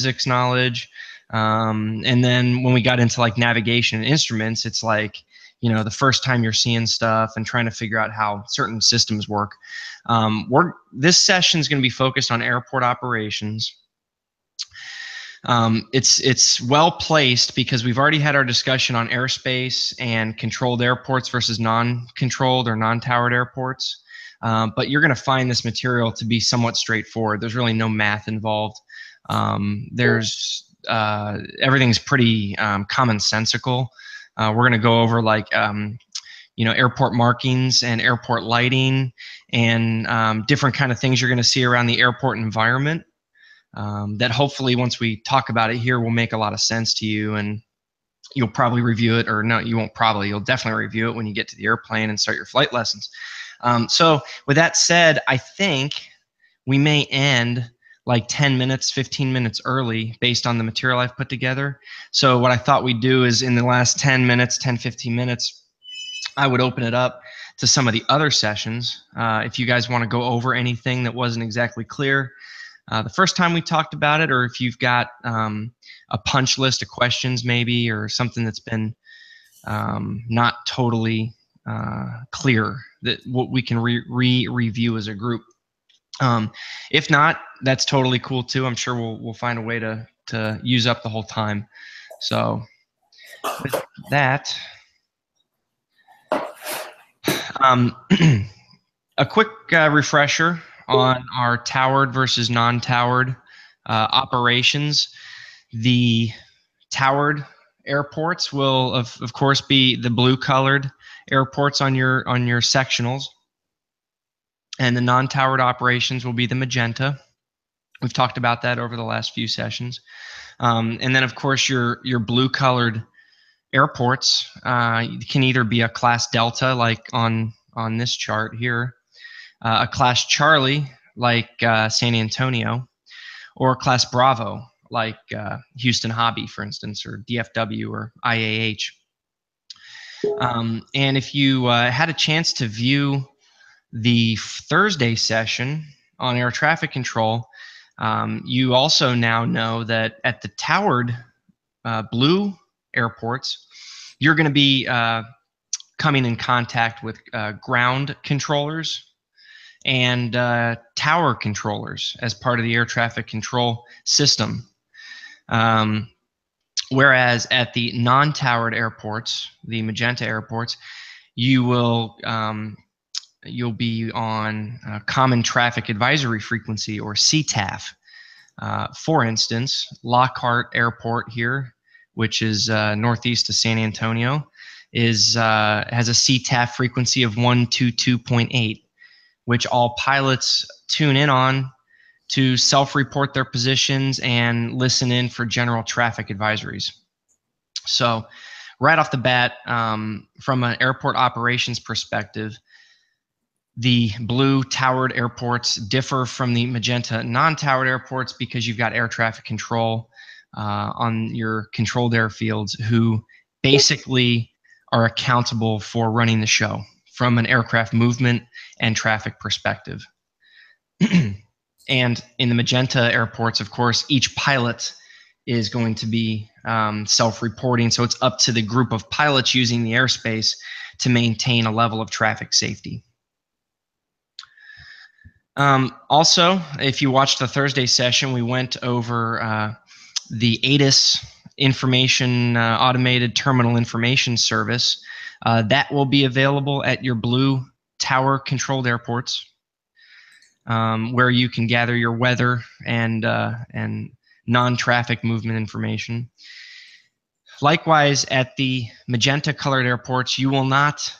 physics knowledge. And then when we got into like navigation and instruments, it's like, you know, the first time you're seeing stuff and trying to figure out how certain systems work. This session is going to be focused on airport operations. It's well placed because we've already had our discussion on airspace and controlled airports versus non-controlled or non-towered airports. But you're going to find this material to be somewhat straightforward. There's really no math involved. Everything's pretty commonsensical. We're going to go over like you know, airport markings and airport lighting and different kind of things you're going to see around the airport environment. That hopefully once we talk about it here will make a lot of sense to you, and you'll probably review it, or no, you won't probably, you'll definitely review it when you get to the airplane and start your flight lessons. So with that said, I think we may end like 10 minutes, 15 minutes early based on the material I've put together. So what I thought we'd do is in the last 10 minutes, 10, 15 minutes, I would open it up to some of the other sessions. If you guys want to go over anything that wasn't exactly clear the first time we talked about it, or if you've got a punch list of questions maybe, or something that's been not totally clear that what we can review as a group. If not, that's totally cool too. I'm sure we'll find a way to use up the whole time. So with that, a quick refresher on our towered versus non-towered operations. The towered airports will of course be the blue colored airports on your sectionals, and the non-towered operations will be the magenta. We've talked about that over the last few sessions. And then of course your blue colored airports can either be a class Delta like on this chart here, a class Charlie like San Antonio, or a class Bravo like Houston Hobby, for instance, or DFW or IAH. And if you had a chance to view the Thursday session on air traffic control, you also now know that at the towered blue airports, you're going to be coming in contact with ground controllers and tower controllers as part of the air traffic control system. Whereas at the non-towered airports, the magenta airports, you'll be on Common Traffic Advisory Frequency, or CTAF. For instance, Lockhart Airport here, which is northeast of San Antonio, has a CTAF frequency of 122.8. which all pilots tune in on to self-report their positions and listen in for general traffic advisories. So right off the bat, from an airport operations perspective, the blue towered airports differ from the magenta non-towered airports because you've got air traffic control on your controlled airfields who basically are accountable for running the show from an aircraft movement and traffic perspective. And in the magenta airports, of course, each pilot is going to be self-reporting, so it's up to the group of pilots using the airspace to maintain a level of traffic safety. Also, if you watched the Thursday session, we went over the ATIS information, automated terminal information service. That will be available at your blue tower controlled airports, where you can gather your weather and non-traffic movement information. Likewise, at the magenta colored airports, you will not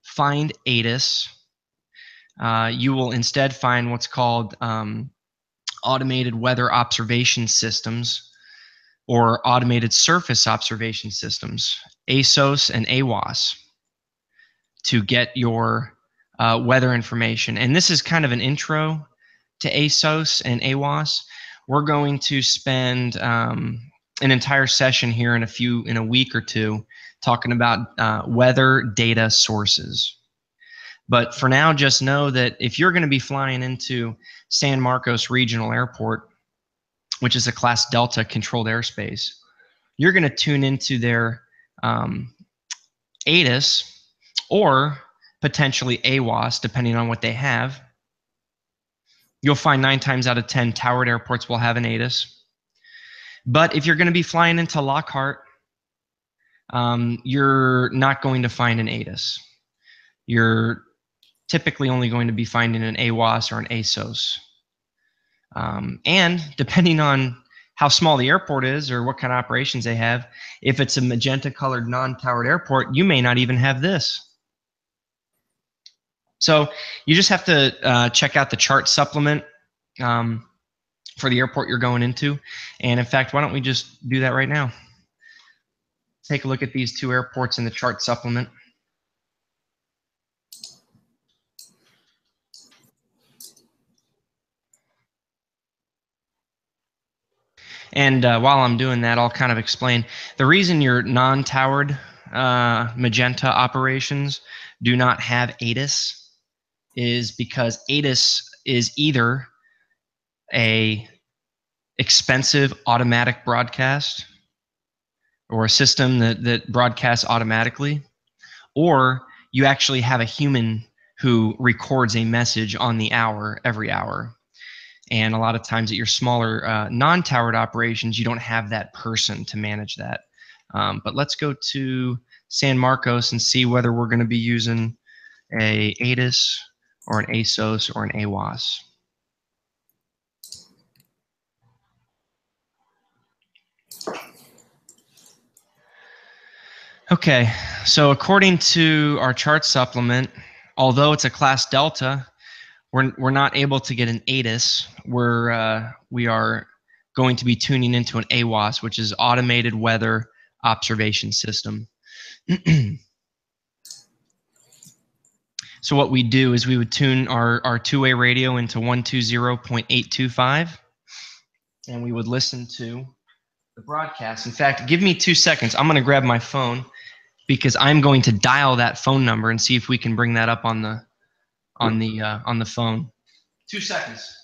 find ATIS. You will instead find what's called automated weather observation systems, or automated surface observation systems, ASOS and AWOS, to get your weather information. And this is kind of an intro to ASOS and AWOS. We're going to spend an entire session here in a week or two talking about weather data sources. But for now, just know that if you're going to be flying into San Marcos Regional Airport, which is a Class Delta controlled airspace, you're going to tune into their ATIS or potentially AWAS, depending on what they have. You'll find 9 times out of 10 towered airports will have an ATIS. But if you're going to be flying into Lockhart, you're not going to find an ATIS. You're typically only going to be finding an AWAS or an ASOS. And depending on how small the airport is or what kind of operations they have, if it's a magenta colored non-towered airport, you may not even have this. So you just have to check out the chart supplement for the airport you're going into. And in fact, why don't we just do that right now? Take a look at these 2 airports in the chart supplement. And while I'm doing that, I'll kind of explain. The reason your non-towered magenta operations do not have ATIS is because ATIS is either a expensive automatic broadcast or a system that broadcasts automatically, or you actually have a human who records a message on the hour every hour. And a lot of times at your smaller non-towered operations, you don't have that person to manage that. But let's go to San Marcos and see whether we're going to be using a ATIS or an ASOS or an AWAS. Okay, so according to our chart supplement, although it's a Class Delta, we're not able to get an ATIS. We are going to be tuning into an AWAS, which is Automated Weather Observation System. So what we do is we would tune our two-way radio into 120.825, and we would listen to the broadcast. In fact, give me 2 seconds. I'm going to grab my phone because I'm going to dial that phone number and see if we can bring that up on the phone. 2 seconds.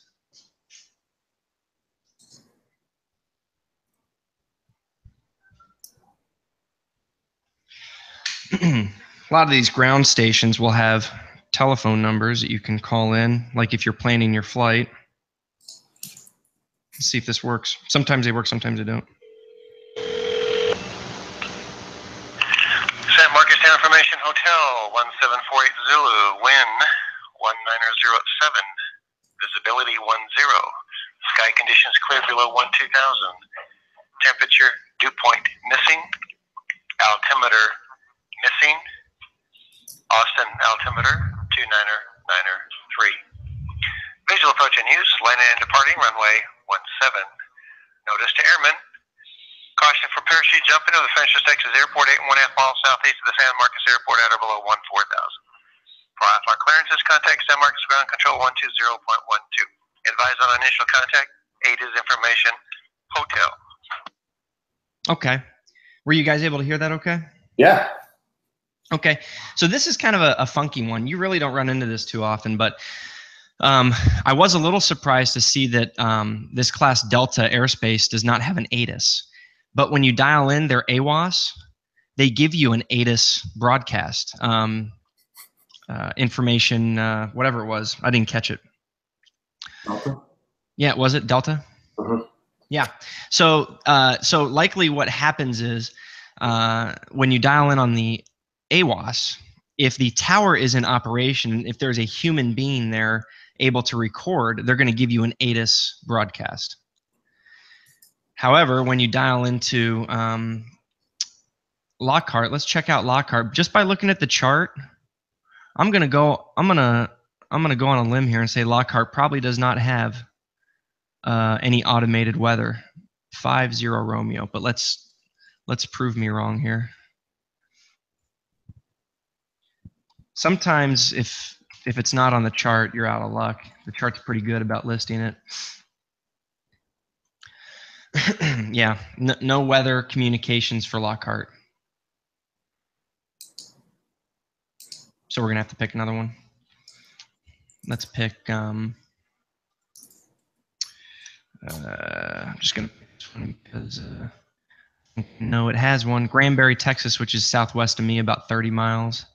A lot of these ground stations will have telephone numbers that you can call in, like if you're planning your flight. Let's see if this works. Sometimes they work, sometimes they don't. San Marcos Information Hotel, 1748 Zulu, wind 19007, visibility 10, sky conditions clear below 12,000, temperature dew point missing, altimeter missing, Austin altimeter 29993. Visual approach in use, landing and departing runway 17. Notice to airmen, caution for parachute jump into the French Texas Airport 8.5 miles southeast of the San Marcos Airport at or below 14,000. For IFR clearances, contact San Marcos Ground Control 120.12. Advise on initial contact, ATIS information, hotel. Okay. Were you guys able to hear that okay? Yeah. Okay. So this is kind of a funky one. You really don't run into this too often, but I was a little surprised to see that this Class Delta airspace does not have an ATIS. But when you dial in their AWAS, they give you an ATIS broadcast information, whatever it was. I didn't catch it. Delta? Yeah, was it Delta? Uh-huh. Yeah. So likely what happens is when you dial in on the AWAS, if the tower is in operation, if there's a human being there able to record, they're going to give you an ATIS broadcast. However, when you dial into Lockhart, let's check out Lockhart. Just by looking at the chart, I'm gonna go on a limb here and say Lockhart probably does not have any automated weather. 50 Romeo, but let's prove me wrong here. Sometimes if it's not on the chart, you're out of luck. The chart's pretty good about listing it. Yeah, no weather communications for Lockhart. So we're gonna have to pick another one. Let's pick I'm just going to pick this one because no, it has one. Granbury, Texas, which is southwest of me, about 30 miles.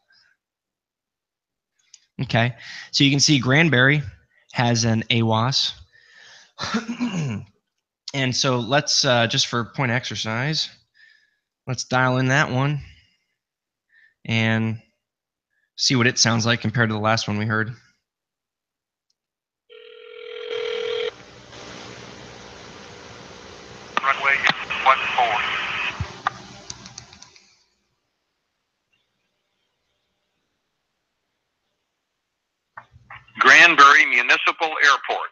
Okay, so you can see Granbury has an AWAS. And so let's, just for point exercise, let's dial in that one and see what it sounds like compared to the last one we heard. Runway 14. Granbury Municipal Airport.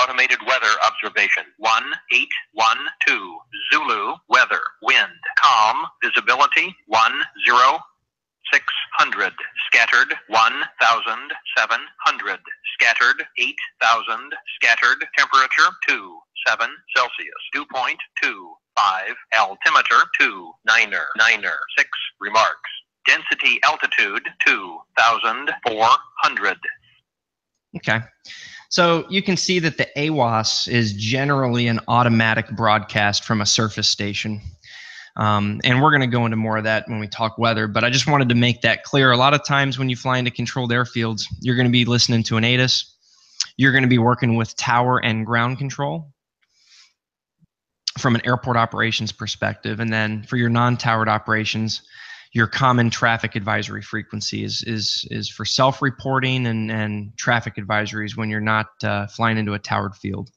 Automated weather observation. 1812. Zulu. Weather. Wind. Calm. Visibility. 10600. Scattered. 1700. Scattered. 8000. Scattered. Temperature 27 Celsius. Dew point 25. Altimeter 2996. Remarks. Density altitude 2400. Okay. So you can see that the AWAS is generally an automatic broadcast from a surface station. And we're going to go into more of that when we talk weather, but I just wanted to make that clear. A lot of times when you fly into controlled airfields, you're going to be listening to an ATIS. You're going to be working with tower and ground control from an airport operations perspective. And then for your non-towered operations, your common traffic advisory frequency is for self-reporting and traffic advisories when you're not flying into a towered field.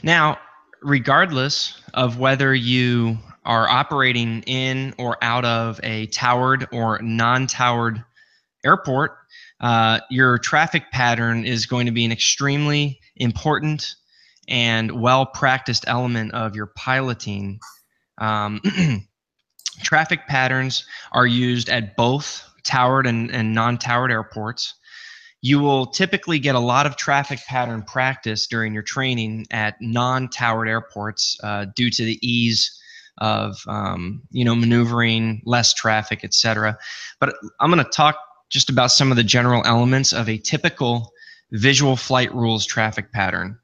Now, regardless of whether you are operating in or out of a towered or non-towered airport, your traffic pattern is going to be an extremely important and well-practiced element of your piloting. Traffic patterns are used at both towered and non-towered airports. You will typically get a lot of traffic pattern practice during your training at non-towered airports due to the ease of maneuvering, less traffic, etc. But I'm going to talk just about some of the general elements of a typical visual flight rules traffic pattern.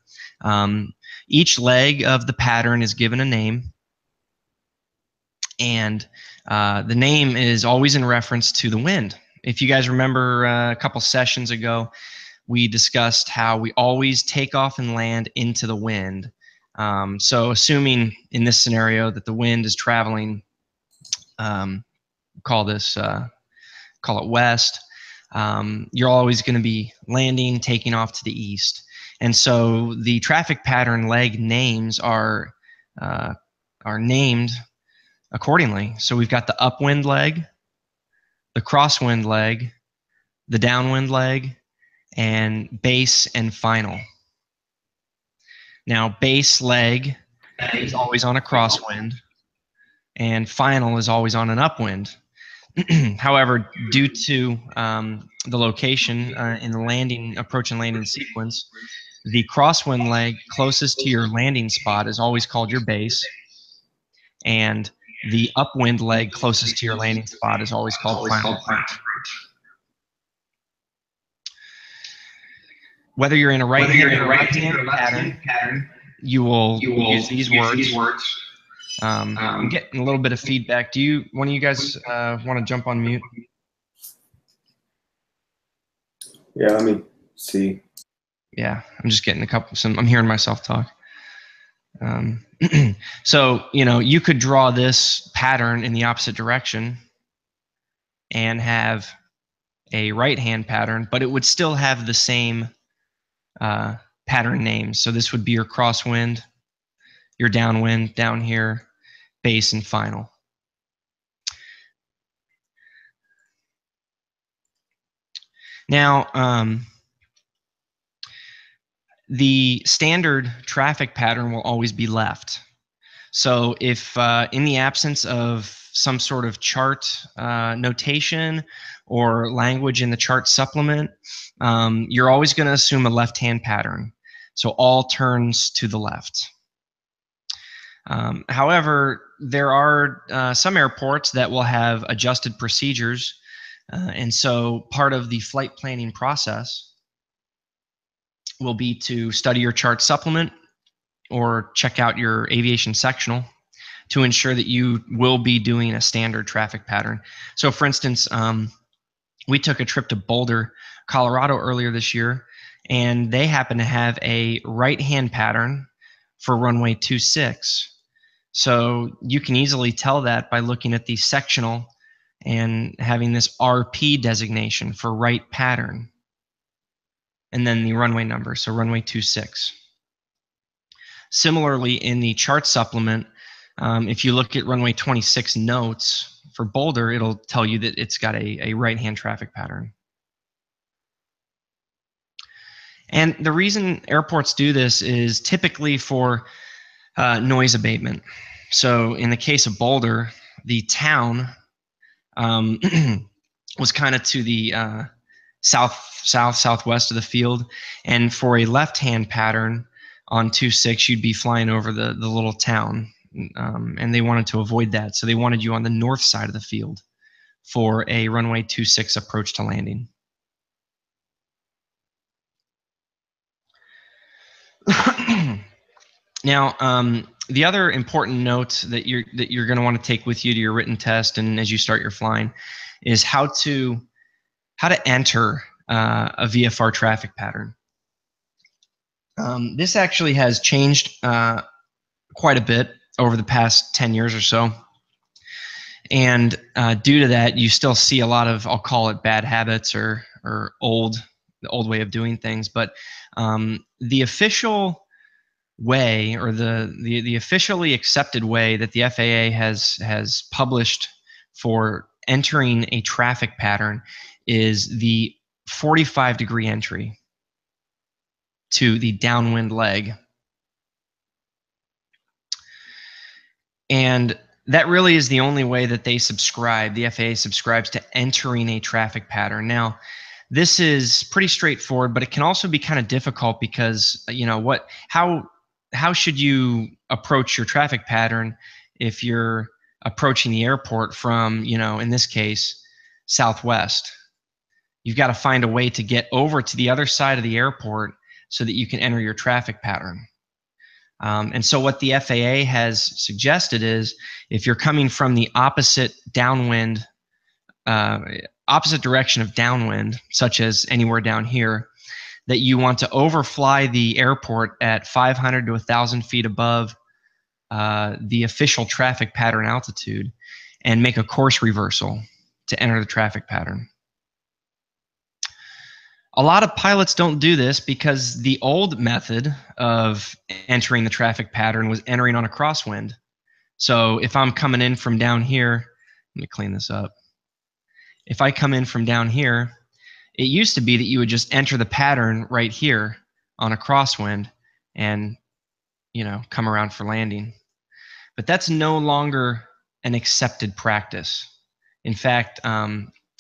Each leg of the pattern is given a name, and the name is always in reference to the wind. If you guys remember a couple sessions ago, we discussed how we always take off and land into the wind. So assuming in this scenario that the wind is traveling, call it west, you're always going to be landing, taking off to the east. And so the traffic pattern leg names are named accordingly. So we've got the upwind leg, the crosswind leg, the downwind leg, and base and final. Now, base leg is always on a crosswind, and final is always on an upwind. However, due to the location in the approach and landing sequence, the crosswind leg closest to your landing spot is always called your base, and the upwind leg closest to your landing spot is always called final approach. Whether you're in a right-hand or left-hand pattern, you will use these words. I'm getting a little bit of feedback. One of you guys want to jump on mute? Yeah, let me see. Yeah, I'm just getting I'm hearing myself talk. So, you could draw this pattern in the opposite direction and have a right-hand pattern, but it would still have the same pattern names. So this would be your crosswind, your downwind down here, base, and final. Now, the standard traffic pattern will always be left. So if in the absence of some sort of chart notation or language in the chart supplement, you're always going to assume a left-hand pattern. So all turns to the left. However, there are some airports that will have adjusted procedures. And so part of the flight planning process will be to study your chart supplement or check out your aviation sectional to ensure that you will be doing a standard traffic pattern. So for instance, we took a trip to Boulder, Colorado earlier this year, and they happen to have a right-hand pattern for runway 26. So you can easily tell that by looking at the sectional and having this RP designation for right pattern, and then the runway number, so runway 26. Similarly, in the chart supplement, if you look at runway 26 notes for Boulder, it'll tell you that it's got a right-hand traffic pattern. And the reason airports do this is typically for noise abatement. So in the case of Boulder, the town was kind of to the southwest of the field, and for a left-hand pattern on 26, you'd be flying over the little town, and they wanted to avoid that, so they wanted you on the north side of the field for a runway 26 approach to landing. Now, the other important note that you're going to want to take with you to your written test and as you start your flying is how to enter a VFR traffic pattern. This actually has changed quite a bit over the past 10 years or so. And due to that, you still see a lot of, I'll call it bad habits or the old way of doing things. But the official way, or the officially accepted way that the FAA has published for entering a traffic pattern is the 45-degree entry to the downwind leg. And that really is the only way that they subscribe, the FAA subscribes to entering a traffic pattern. Now, this is pretty straightforward, but it can also be kind of difficult because, you know, how should you approach your traffic pattern if you're approaching the airport from, you know, in this case, southwest? You've got to find a way to get over to the other side of the airport so that you can enter your traffic pattern. And so what the FAA has suggested is if you're coming from the opposite downwind, opposite direction of downwind, such as anywhere down here, that you want to overfly the airport at 500 to 1,000 feet above the official traffic pattern altitude and make a course reversal to enter the traffic pattern. A lot of pilots don't do this because the old method of entering the traffic pattern was entering on a crosswind. So if I'm coming in from down here, let me clean this up. If I come in from down here, it used to be that you would just enter the pattern right here on a crosswind and, you know, come around for landing. But that's no longer an accepted practice. In fact,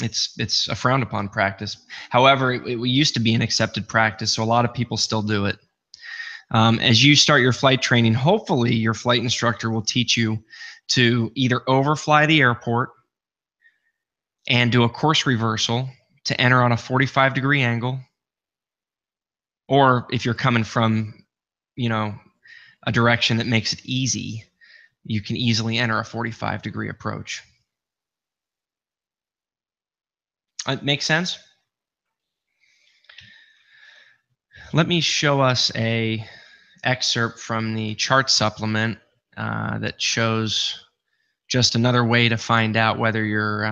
it's a frowned upon practice. However, it used to be an accepted practice, so a lot of people still do it. As you start your flight training, hopefully your flight instructor will teach you to either overfly the airport and do a course reversal to enter on a 45-degree angle, or if you're coming from, you know, a direction that makes it easy, you can easily enter a 45-degree approach. It makes sense? Let me show us a excerpt from the chart supplement that shows just another way to find out whether you're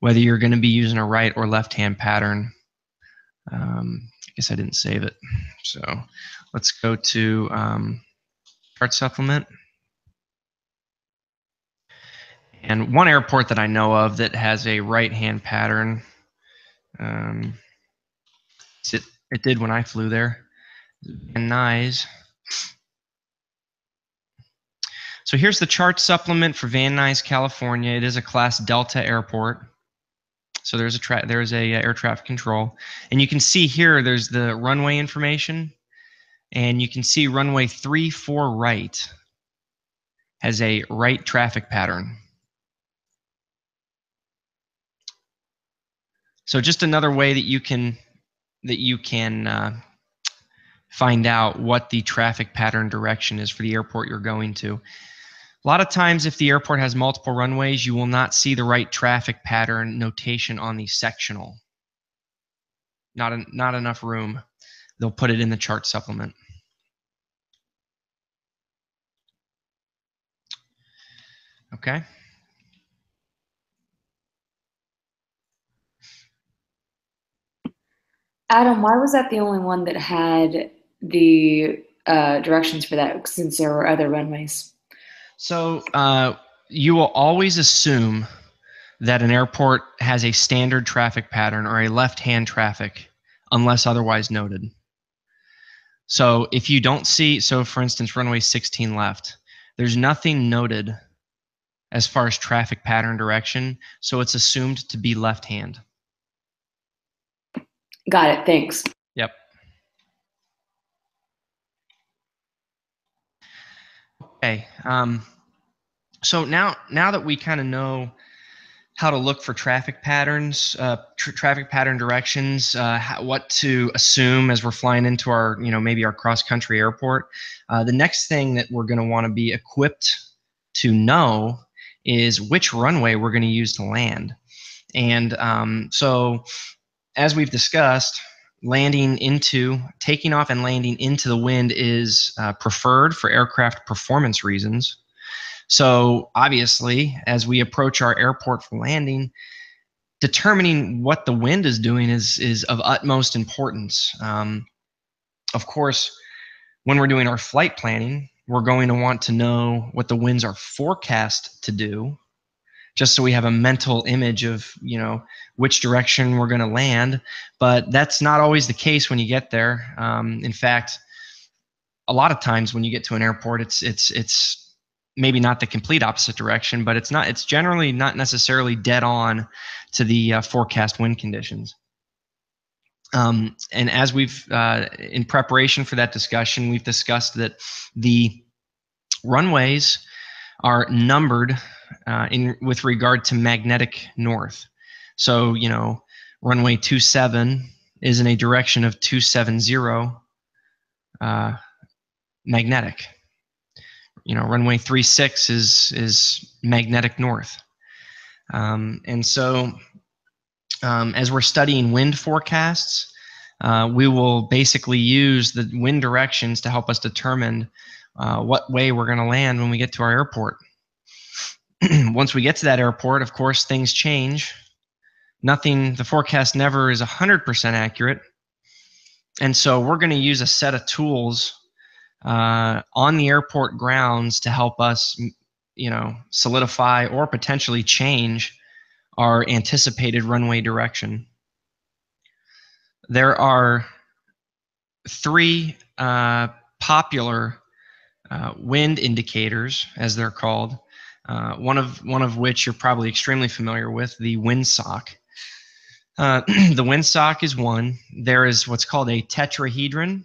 going to be using a right or left-hand pattern. I guess I didn't save it, so let's go to chart supplement. And one airport that I know of that has a right-hand pattern, it did when I flew there, Van Nuys. So here's the chart supplement for Van Nuys, California. It is a Class Delta airport. So there's a air traffic control, and you can see here there's the runway information, and you can see runway 34 right has a right traffic pattern. So just another way that you can find out what the traffic pattern direction is for the airport you're going to. A lot of times, if the airport has multiple runways, you will not see the right traffic pattern notation on the sectional. Not enough room. They'll put it in the chart supplement. Okay. Adam, why was that the only one that had the directions for that, since there were other runways? So you will always assume that an airport has a standard traffic pattern or a left-hand traffic unless otherwise noted. So if you don't see, so for instance, runway 16 left, there's nothing noted as far as traffic pattern direction, so it's assumed to be left-hand. Got it, thanks. Yep. Okay. So now that we kind of know how to look for traffic patterns, traffic pattern directions, what to assume as we're flying into our, maybe our cross-country airport, the next thing that we're going to want to be equipped to know is which runway we're going to use to land. And so as we've discussed, taking off and landing into the wind is preferred for aircraft performance reasons. So obviously, as we approach our airport for landing, determining what the wind is doing is of utmost importance. Of course, when we're doing our flight planning, we're going to want to know what the winds are forecast to do, just so we have a mental image of, which direction we're going to land. But that's not always the case when you get there. In fact, a lot of times when you get to an airport, it's maybe not the complete opposite direction, but it's generally not necessarily dead on to the forecast wind conditions. And as we've, in preparation for that discussion, we've discussed that the runways are numbered with regard to magnetic north. So, runway 27 is in a direction of 270 magnetic. Runway 36 is magnetic north. And so as we're studying wind forecasts, we will basically use the wind directions to help us determine what way we're going to land when we get to our airport. Once we get to that airport, of course, things change. The forecast never is 100% accurate. And so we're going to use a set of tools on the airport grounds to help us, solidify or potentially change our anticipated runway direction. There are three popular wind indicators, as they're called. One of which you're probably extremely familiar with, the windsock. The windsock is one. There is what's called a tetrahedron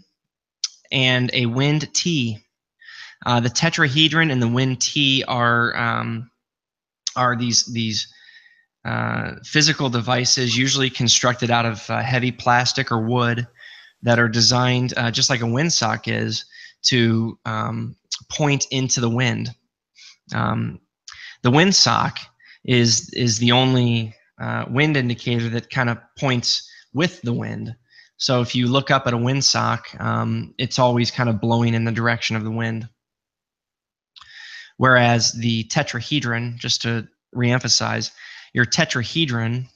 and a wind T. The tetrahedron and the wind T are these physical devices, usually constructed out of heavy plastic or wood, that are designed just like a windsock is to point into the wind. The windsock is the only wind indicator that kind of points with the wind. So if you look up at a windsock, it's always kind of blowing in the direction of the wind. Whereas the tetrahedron, just to reemphasize, your tetrahedron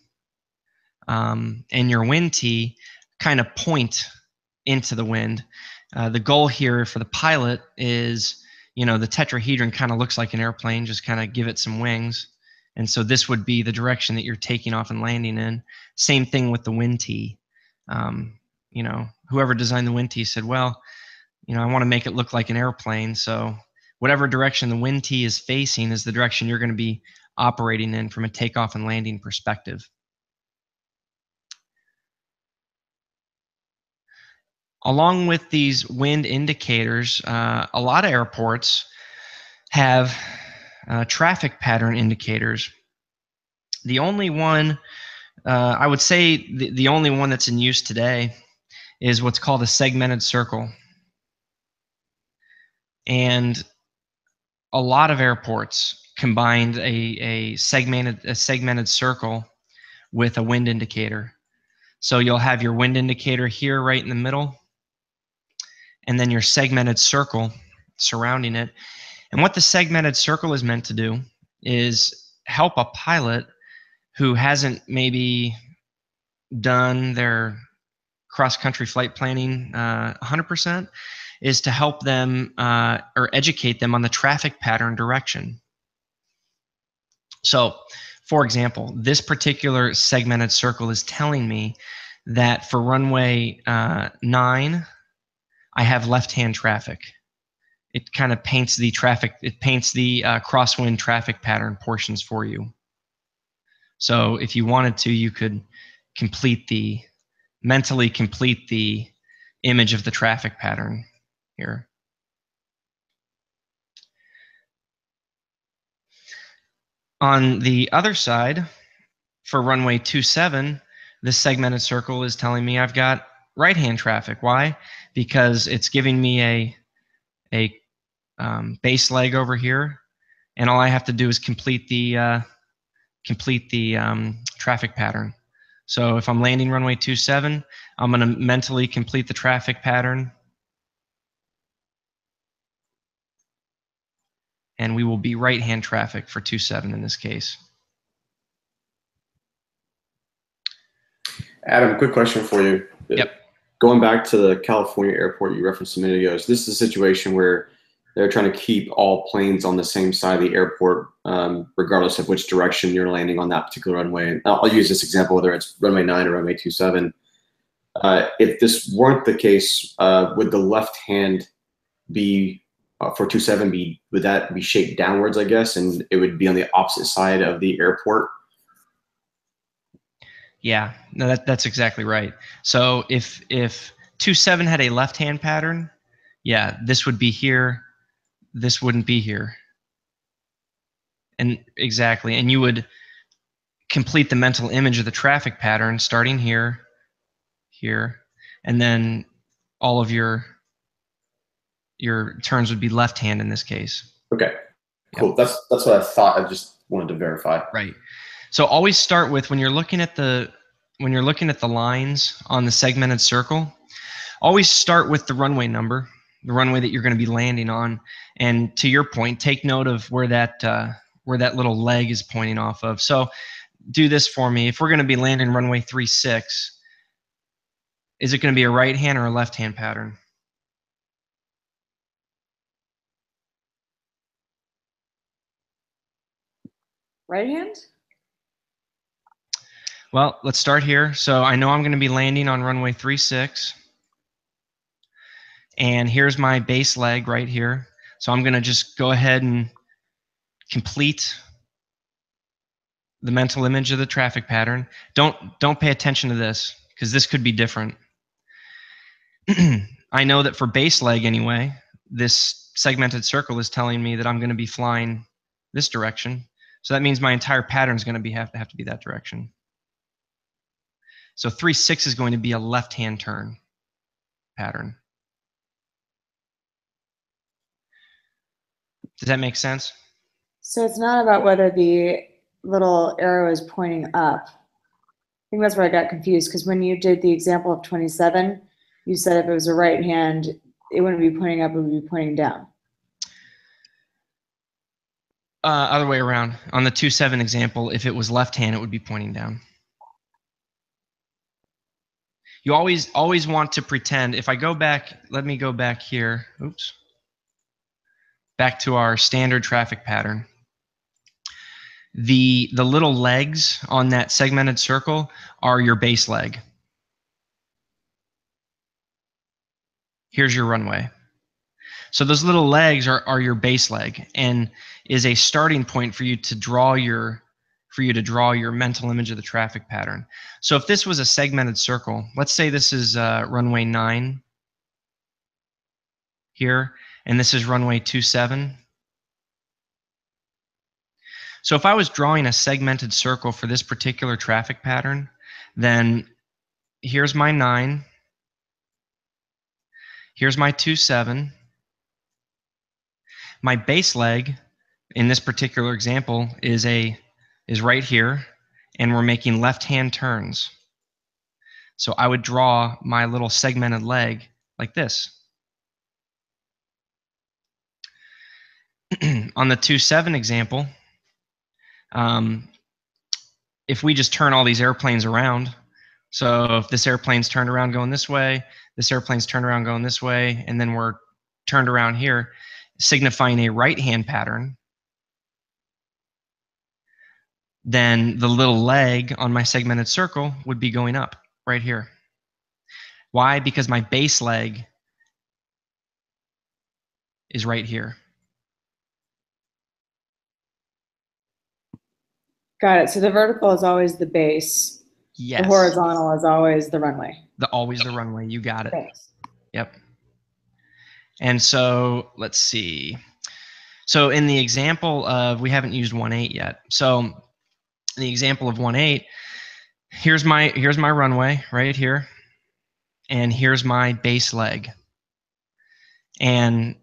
and your wind T kind of point into the wind. The goal here for the pilot is, the tetrahedron kind of looks like an airplane, just kind of give it some wings. And so this would be the direction that you're taking off and landing in. Same thing with the wind T. Whoever designed the wind T said, well, I want to make it look like an airplane. So whatever direction the wind T is facing is the direction you're going to be operating in from a takeoff and landing perspective. Along with these wind indicators, a lot of airports have traffic pattern indicators. The only one, I would say the only one that's in use today is what's called a segmented circle. And a lot of airports combined a segmented circle with a wind indicator. So you'll have your wind indicator here right in the middle, and then your segmented circle surrounding it. And what the segmented circle is meant to do is help a pilot who hasn't maybe done their cross-country flight planning 100%, is to help them or educate them on the traffic pattern direction. So, for example, this particular segmented circle is telling me that for runway 9, I have left-hand traffic. It kind of paints the traffic, it paints the crosswind traffic pattern portions for you. So if you wanted to, you could mentally complete the image of the traffic pattern here. On the other side, for runway 27, this segmented circle is telling me I've got right-hand traffic. Why? Because it's giving me a base leg over here, and all I have to do is complete the traffic pattern. So if I'm landing runway 27, I'm going to mentally complete the traffic pattern, and we will be right-hand traffic for 27 in this case. Adam, quick question for you. Yep. Going back to the California airport you referenced a minute ago, so this is a situation where they're trying to keep all planes on the same side of the airport, regardless of which direction you're landing on that particular runway. And I'll use this example, whether it's runway 9 or runway 27. If this weren't the case, would the left hand be for 27 would that be shaped downwards, I guess, and it would be on the opposite side of the airport? Yeah, no, that's exactly right. So if 27 had a left-hand pattern, yeah, this would be here. This wouldn't be here. And exactly, and you would complete the mental image of the traffic pattern starting here, here, and then all of your turns would be left-hand in this case. Okay, cool. Yep. That's what I thought. I just wanted to verify. Right. So always start with when you're looking at the lines on the segmented circle, always start with the runway number, the runway that you're going to be landing on, and to your point, take note of where that little leg is pointing off of. So do this for me. If we're going to be landing runway 36, is it going to be a right-hand or a left-hand pattern? Right hand? Well, let's start here. So I know I'm going to be landing on runway 36. And here's my base leg right here. So I'm going to just go ahead and complete the mental image of the traffic pattern. Don't pay attention to this, because this could be different. I know that for base leg anyway, this segmented circle is telling me that I'm going to be flying this direction. So that means my entire pattern is going to have to be that direction. So 3-6 is going to be a left-hand turn pattern. Does that make sense? So it's not about whether the little arrow is pointing up. I think that's where I got confused, because when you did the example of 27, you said if it was a right hand, it wouldn't be pointing up, it would be pointing down. Other way around. On the 27 example, if it was left hand, it would be pointing down. You always want to pretend. If I go back, let me go back here. Oops. Back to our standard traffic pattern. The little legs on that segmented circle are your base leg. Here's your runway. So those little legs are your base leg, and is a starting point for you to draw your mental image of the traffic pattern. So if this was a segmented circle, let's say this is runway 9 here, and this is runway 27. So if I was drawing a segmented circle for this particular traffic pattern, then here's my 9, here's my 27, My base leg in this particular example is right here, and we're making left-hand turns. So I would draw my little segmented leg like this. On the 2-7 example, if we just turn all these airplanes around, so if this airplane's turned around going this way, this airplane's turned around going this way, and then we're turned around here, signifying a right-hand pattern, then the little leg on my segmented circle would be going up right here. Why? Because my base leg is right here. Got it. So the vertical is always the base. Yes. The horizontal is always the runway. Always the runway. You got it. Thanks. Yep. And so let's see. So in the example of, we haven't used 1/8 yet. So in the example of 1/8, here's my runway right here, and here's my base leg. And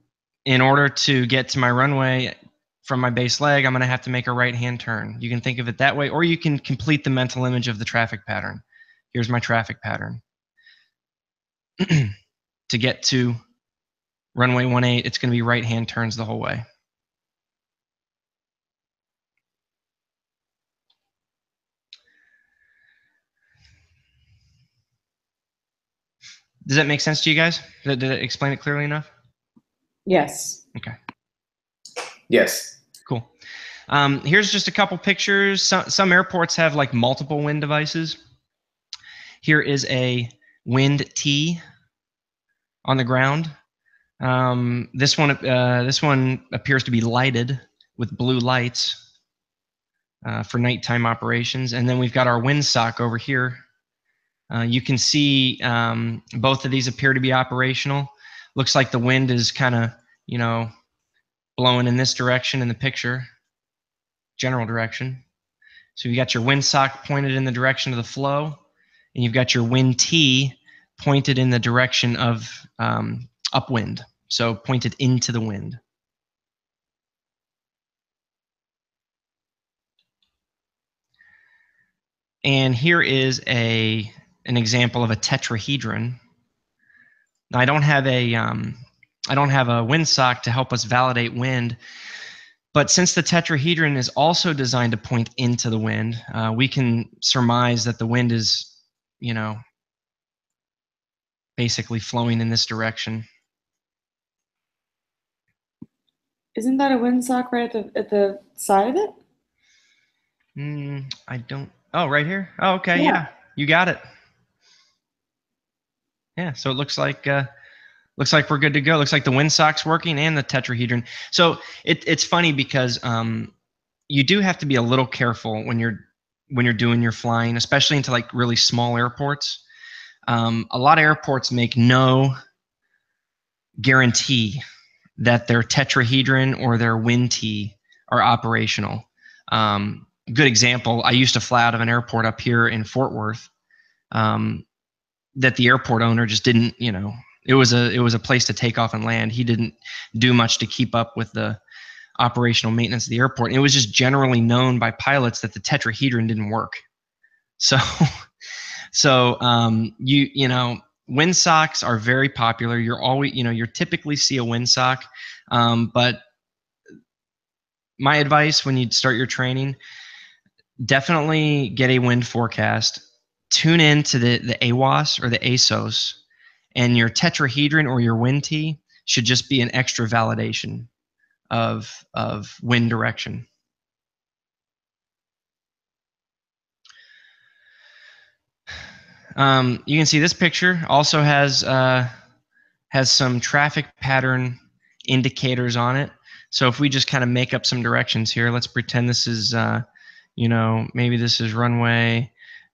in order to get to my runway from my base leg, I'm going to have to make a right-hand turn. You can think of it that way, or you can complete the mental image of the traffic pattern. Here's my traffic pattern. To get to runway 1/8, it's going to be right-hand turns the whole way. Does that make sense to you guys? Did it explain it clearly enough? Yes. Okay. Yes. Cool. Here's just a couple pictures. Some airports have like multiple wind devices. Here is a wind T on the ground. This one appears to be lighted with blue lights for nighttime operations. And then we've got our windsock over here. You can see both of these appear to be operational. Looks like the wind is kind of, blowing in this direction in the picture, general direction. So you got your windsock pointed in the direction of the flow, and you've got your wind T pointed in the direction of upwind, so pointed into the wind. And here is an example of a tetrahedron. Now I don't have a windsock to help us validate wind, but since the tetrahedron is also designed to point into the wind, we can surmise that the wind is, basically flowing in this direction. Isn't that a windsock right at the side of it? I don't. Oh, right here. Oh, okay. Yeah, you got it. Yeah. So it looks like we're good to go. Looks like the windsock's working and the tetrahedron. So it's funny because you do have to be a little careful when you're doing your flying, especially into like really small airports. A lot of airports make no guarantee that their tetrahedron or their wind T are operational. Good example, I used to fly out of an airport up here in Fort Worth that the airport owner just didn't, it was a place to take off and land. He didn't do much to keep up with the operational maintenance of the airport. And it was just generally known by pilots that the tetrahedron didn't work. So windsocks are very popular. You're always, you're typically see a windsock, but my advice when you start your training, definitely get a wind forecast. Tune in to the AWOS or the ASOS, and your tetrahedron or your wind T should just be an extra validation of wind direction. You can see this picture also has some traffic pattern indicators on it. So if we just kind of make up some directions here, let's pretend this is, maybe this is runway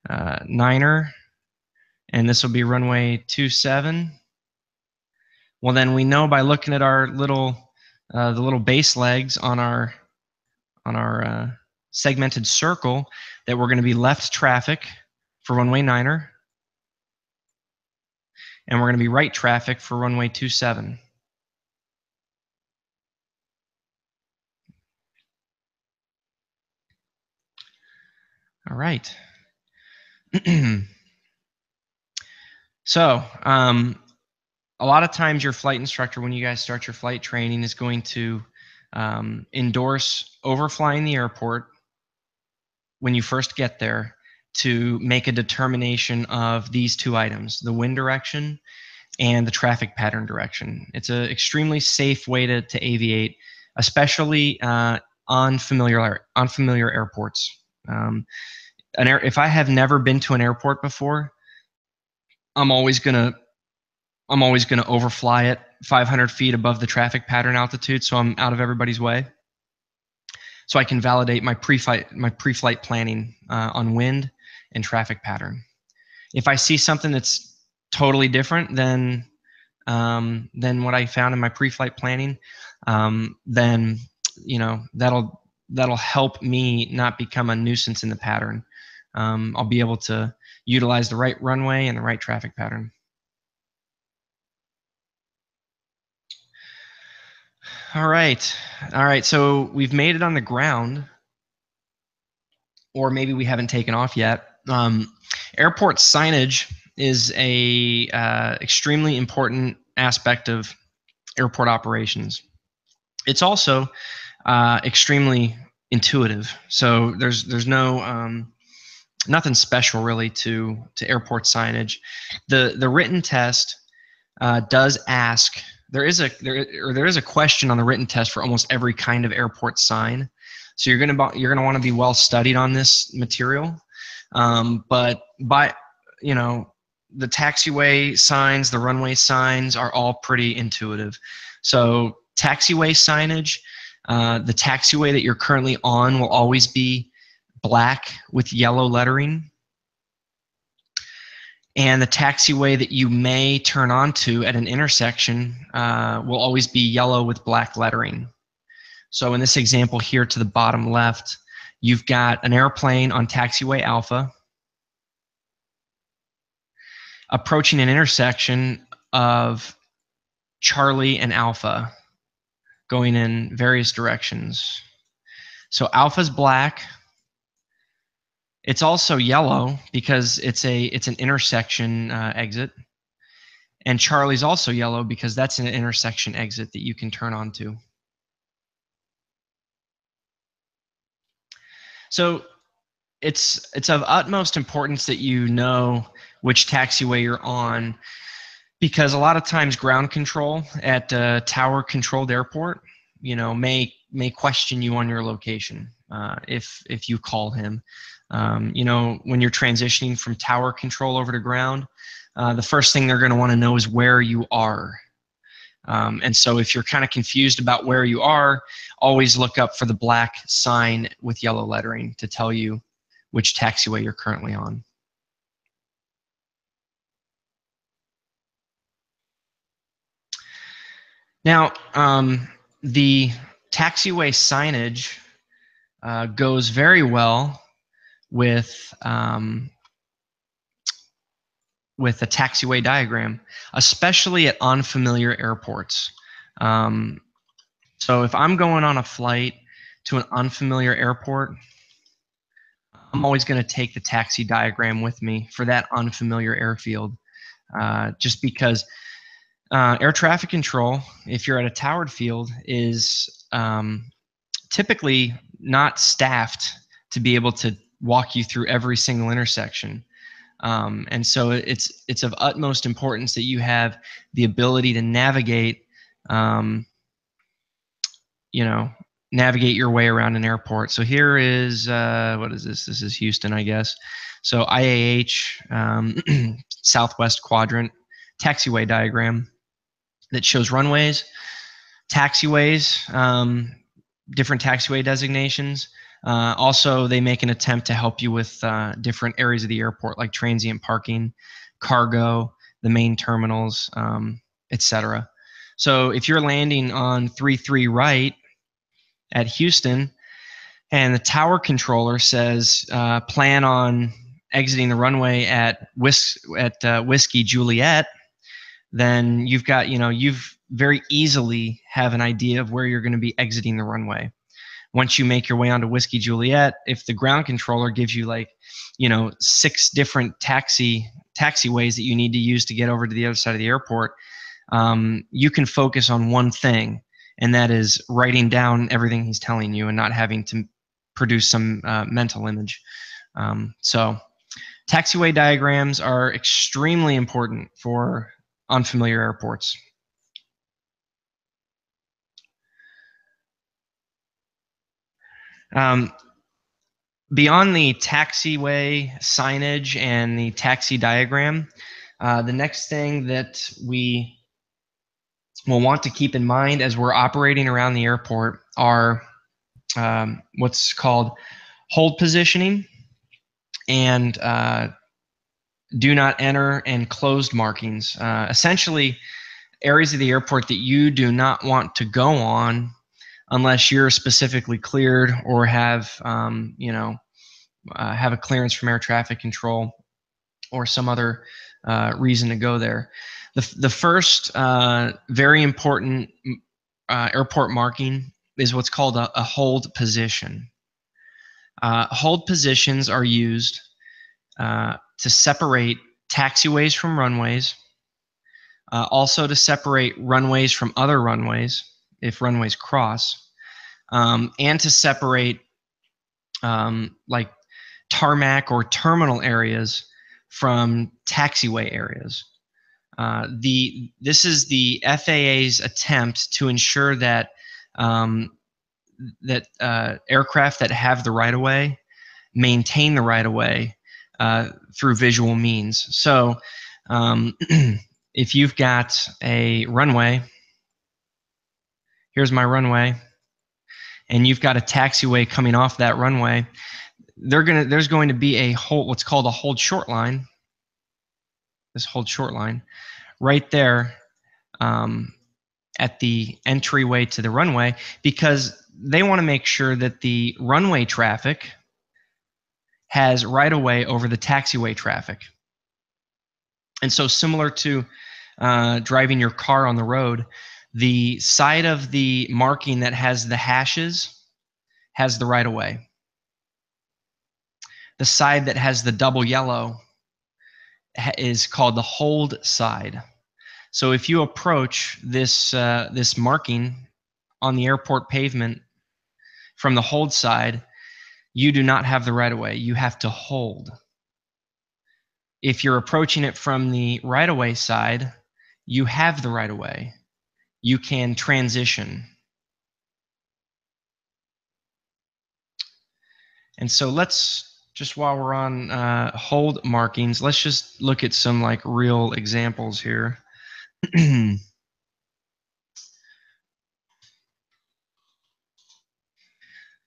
9er, and this will be runway 27. Well, then we know by looking at our the little base legs on our segmented circle that we're going to be left traffic for runway 9er, and we're going to be right traffic for runway 27. All right. So, a lot of times your flight instructor, when you guys start your flight training, is going to endorse overflying the airport when you first get there to make a determination of these two items, the wind direction and the traffic pattern direction. It's an extremely safe way to aviate, especially on unfamiliar airports. If I have never been to an airport before, I'm always gonna overfly it 500 feet above the traffic pattern altitude, so I'm out of everybody's way. So I can validate my pre-flight planning on wind and traffic pattern. If I see something that's totally different than what I found in my pre-flight planning, then that'll help me not become a nuisance in the pattern. I'll be able to utilize the right runway and the right traffic pattern. All right. So we've made it on the ground, or maybe we haven't taken off yet. Airport signage is a extremely important aspect of airport operations. It's also extremely intuitive. So there's no nothing special really to airport signage. The written test does ask. There is a question on the written test for almost every kind of airport sign. So you're gonna want to be well studied on this material. But the taxiway signs, the runway signs are all pretty intuitive. So taxiway signage, the taxiway that you're currently on will always be black with yellow lettering. And the taxiway that you may turn onto at an intersection will always be yellow with black lettering. So in this example here to the bottom left, you've got an airplane on taxiway Alpha approaching an intersection of Charlie and Alpha going in various directions. So Alpha's black. It's also yellow because it's an intersection exit. And Charlie's also yellow because that's an intersection exit that you can turn onto. So it's of utmost importance that you know which taxiway you're on, because a lot of times ground control at a tower controlled airport, may question you on your location if you call him. When you're transitioning from tower control over to ground, the first thing they're going to want to know is where you are. And so if you're kind of confused about where you are, always look up for the black sign with yellow lettering to tell you which taxiway you're currently on. Now, the taxiway signage goes very well with a taxiway diagram, especially at unfamiliar airports. So if I'm going on a flight to an unfamiliar airport, I'm always going to take the taxi diagram with me for that unfamiliar airfield, just because air traffic control, if you're at a towered field, is typically not staffed to be able to walk you through every single intersection. And so it's of utmost importance that you have the ability to navigate, navigate your way around an airport. So here is, what is this? This is Houston, I guess. So IAH, Southwest Quadrant, taxiway diagram that shows runways, taxiways, different taxiway designations. Also, they make an attempt to help you with different areas of the airport, like transient parking, cargo, the main terminals, etc. So if you're landing on 33 right at Houston, and the tower controller says plan on exiting the runway at Whiskey Juliet, then you've very easily have an idea of where you're going to be exiting the runway. once you make your way onto Whiskey Juliet, if the ground controller gives you like, 6 different taxiways that you need to use to get over to the other side of the airport, you can focus on one thing, and that is writing down everything he's telling you and not having to produce some mental image. So taxiway diagrams are extremely important for unfamiliar airports. Beyond the taxiway signage and the taxi diagram, the next thing that we will want to keep in mind as we're operating around the airport are what's called hold positioning and do not enter and closed markings. Essentially, areas of the airport that you do not want to go on unless you're specifically cleared or have have a clearance from air traffic control or some other reason to go there. The first very important airport marking is what's called a hold position. Hold positions are used to separate taxiways from runways, also to separate runways from other runways if runways cross, and to separate like tarmac or terminal areas from taxiway areas. This is the FAA's attempt to ensure that aircraft that have the right-of-way maintain the right-of-way through visual means. So if you've got a runway, here's my runway, and you've got a taxiway coming off that runway, there's going to be a hold, what's called a hold short line. This hold short line right there at the entryway to the runway, because they want to make sure that the runway traffic has right of way over the taxiway traffic. And so similar to driving your car on the road, the side of the marking that has the hashes has the right of way. The side that has the double yellow is called the hold side. So if you approach this this marking on the airport pavement from the hold side, you do not have the right of way. You have to hold. If you're approaching it from the right of way side, you have the right of way. You can transition. And so let's just, while we're on hold markings, let's just look at some like real examples here.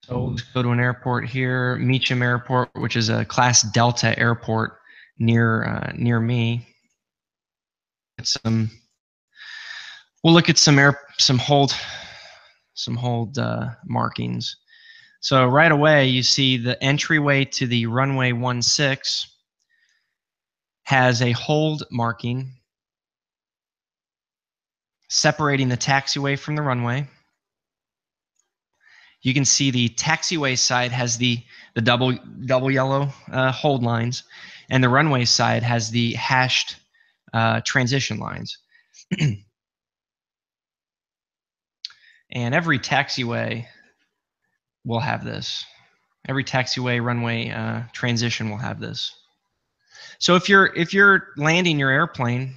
So we'll just go to an airport here, Meacham Airport, which is a Class Delta airport near me. We'll look at some hold markings. So right away, you see the entryway to the runway 16 has a hold marking separating the taxiway from the runway. You can see the taxiway side has the double yellow hold lines, and the runway side has the hashed transition lines. And every taxiway will have this. Every taxiway runway transition will have this. So if you're landing your airplane,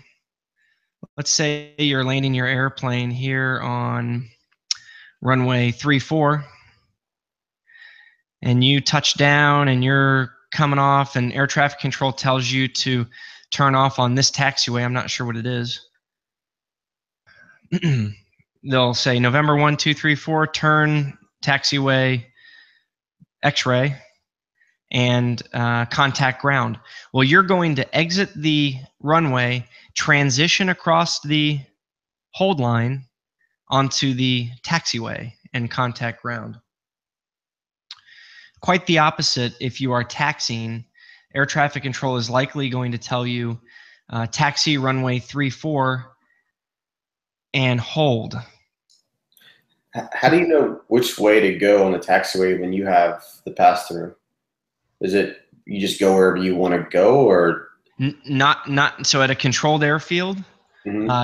let's say you're landing your airplane here on runway 34, and you touch down and you're coming off, and air traffic control tells you to turn off on this taxiway. I'm not sure what it is. They'll say November 1, 2, 3, 4, turn taxiway X-ray and contact ground. Well, you're going to exit the runway, transition across the hold line onto the taxiway and contact ground. Quite the opposite if you are taxiing. Air traffic control is likely going to tell you taxi runway 34 and hold. How do you know which way to go on the taxiway when you have the pass through? Is it you just go wherever you want to go, or Not so at a controlled airfield,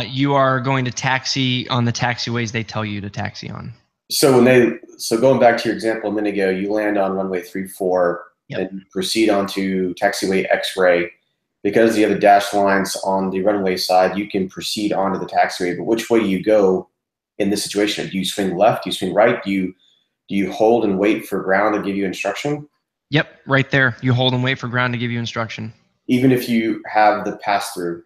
you are going to taxi on the taxiways they tell you to taxi on. so going back to your example a minute ago, you land on runway 34 and proceed onto taxiway X-ray. Because you have the dash lines on the runway side, you can proceed onto the taxiway. But which way do you go in this situation? Do you swing left? Do you swing right? Do you hold and wait for ground to give you instruction? Yep, right there. You hold and wait for ground to give you instruction. Even if you have the pass through.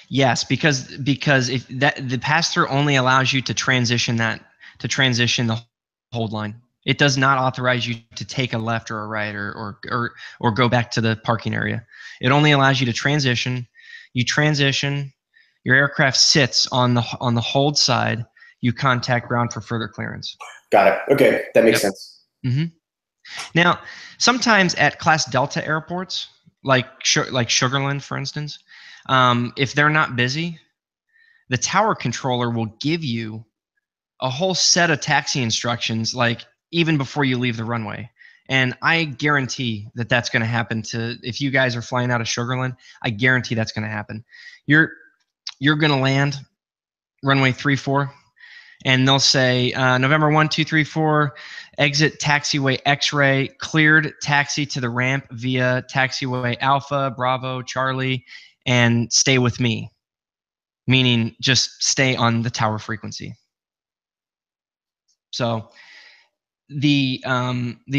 Yes, because if the pass through only allows you to transition the hold line. It does not authorize you to take a left or a right or go back to the parking area. It only allows you to transition. You transition. Your aircraft sits on the hold side. You contact ground for further clearance. Got it. Okay, that makes sense. Mm-hmm. Now, sometimes at Class Delta airports, like Sugarland, for instance, if they're not busy, the tower controller will give you a whole set of taxi instructions, like even before you leave the runway. And I guarantee that that's going to happen if you guys are flying out of Sugarland, I guarantee that's going to happen. You're going to land runway 34, and they'll say, November 1, 2, 3, 4, exit taxiway X-ray, cleared taxi to the ramp via taxiway Alpha, Bravo, Charlie, and stay with me. Meaning just stay on the tower frequency. So the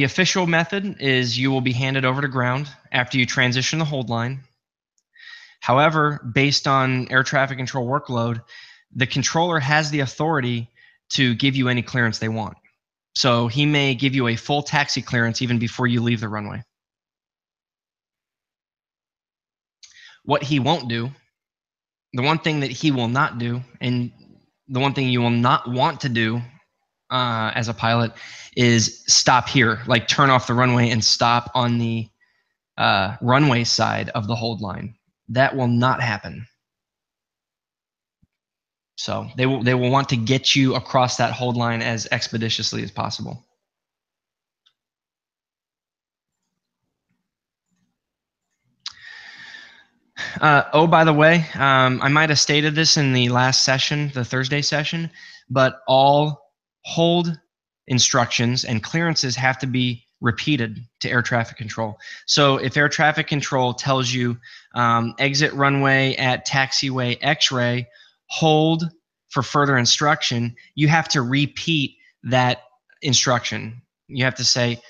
official method is you will be handed over to ground after you transition the hold line. However, based on air traffic control workload, the controller has the authority to give you any clearance they want. So he may give you a full taxi clearance even before you leave the runway. What he won't do, the one thing that he will not do, and the one thing you will not want to do as a pilot is stop here, like turn off the runway and stop on the runway side of the hold line. That will not happen. So they will want to get you across that hold line as expeditiously as possible. Oh, by the way, I might have stated this in the last session, the Thursday session, but all hold instructions and clearances have to be repeated to air traffic control. So if air traffic control tells you exit runway at taxiway X-ray, hold for further instruction, you have to repeat that instruction. You have to say,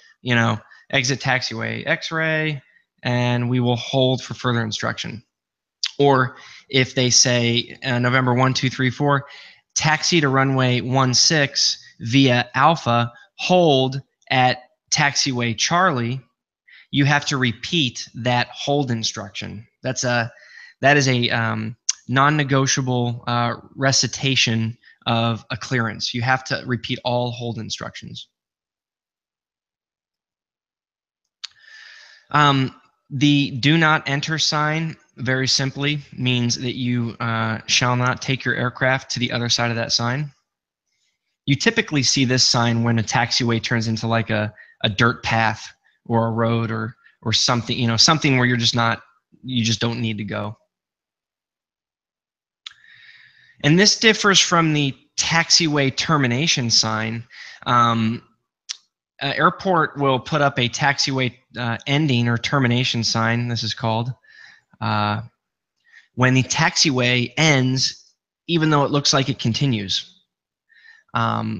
exit taxiway X-ray, and we will hold for further instruction. Or if they say November 1, 2, 3, 4, taxi to runway 16 via Alpha, hold at taxiway Charlie, you have to repeat that hold instruction. That is a non-negotiable recitation of a clearance. You have to repeat all hold instructions. The do not enter sign, very simply, means that you shall not take your aircraft to the other side of that sign. You typically see this sign when a taxiway turns into like a dirt path or a road or something, something where you just don't need to go. And this differs from the taxiway termination sign. Airport will put up a taxiway ending or termination sign, this is called, when the taxiway ends, even though it looks like it continues.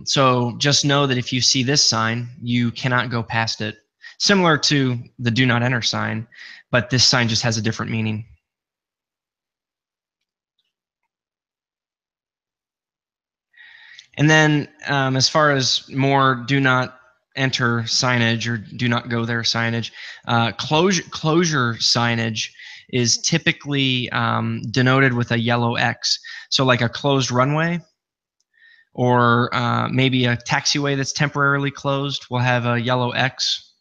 So just know that if you see this sign, you cannot go past it. Similar to the do not enter sign, but this sign just has a different meaning. And then as far as more do not enter signage or do not go there signage, closure signage is typically denoted with a yellow X. So like a closed runway or maybe a taxiway that's temporarily closed will have a yellow X.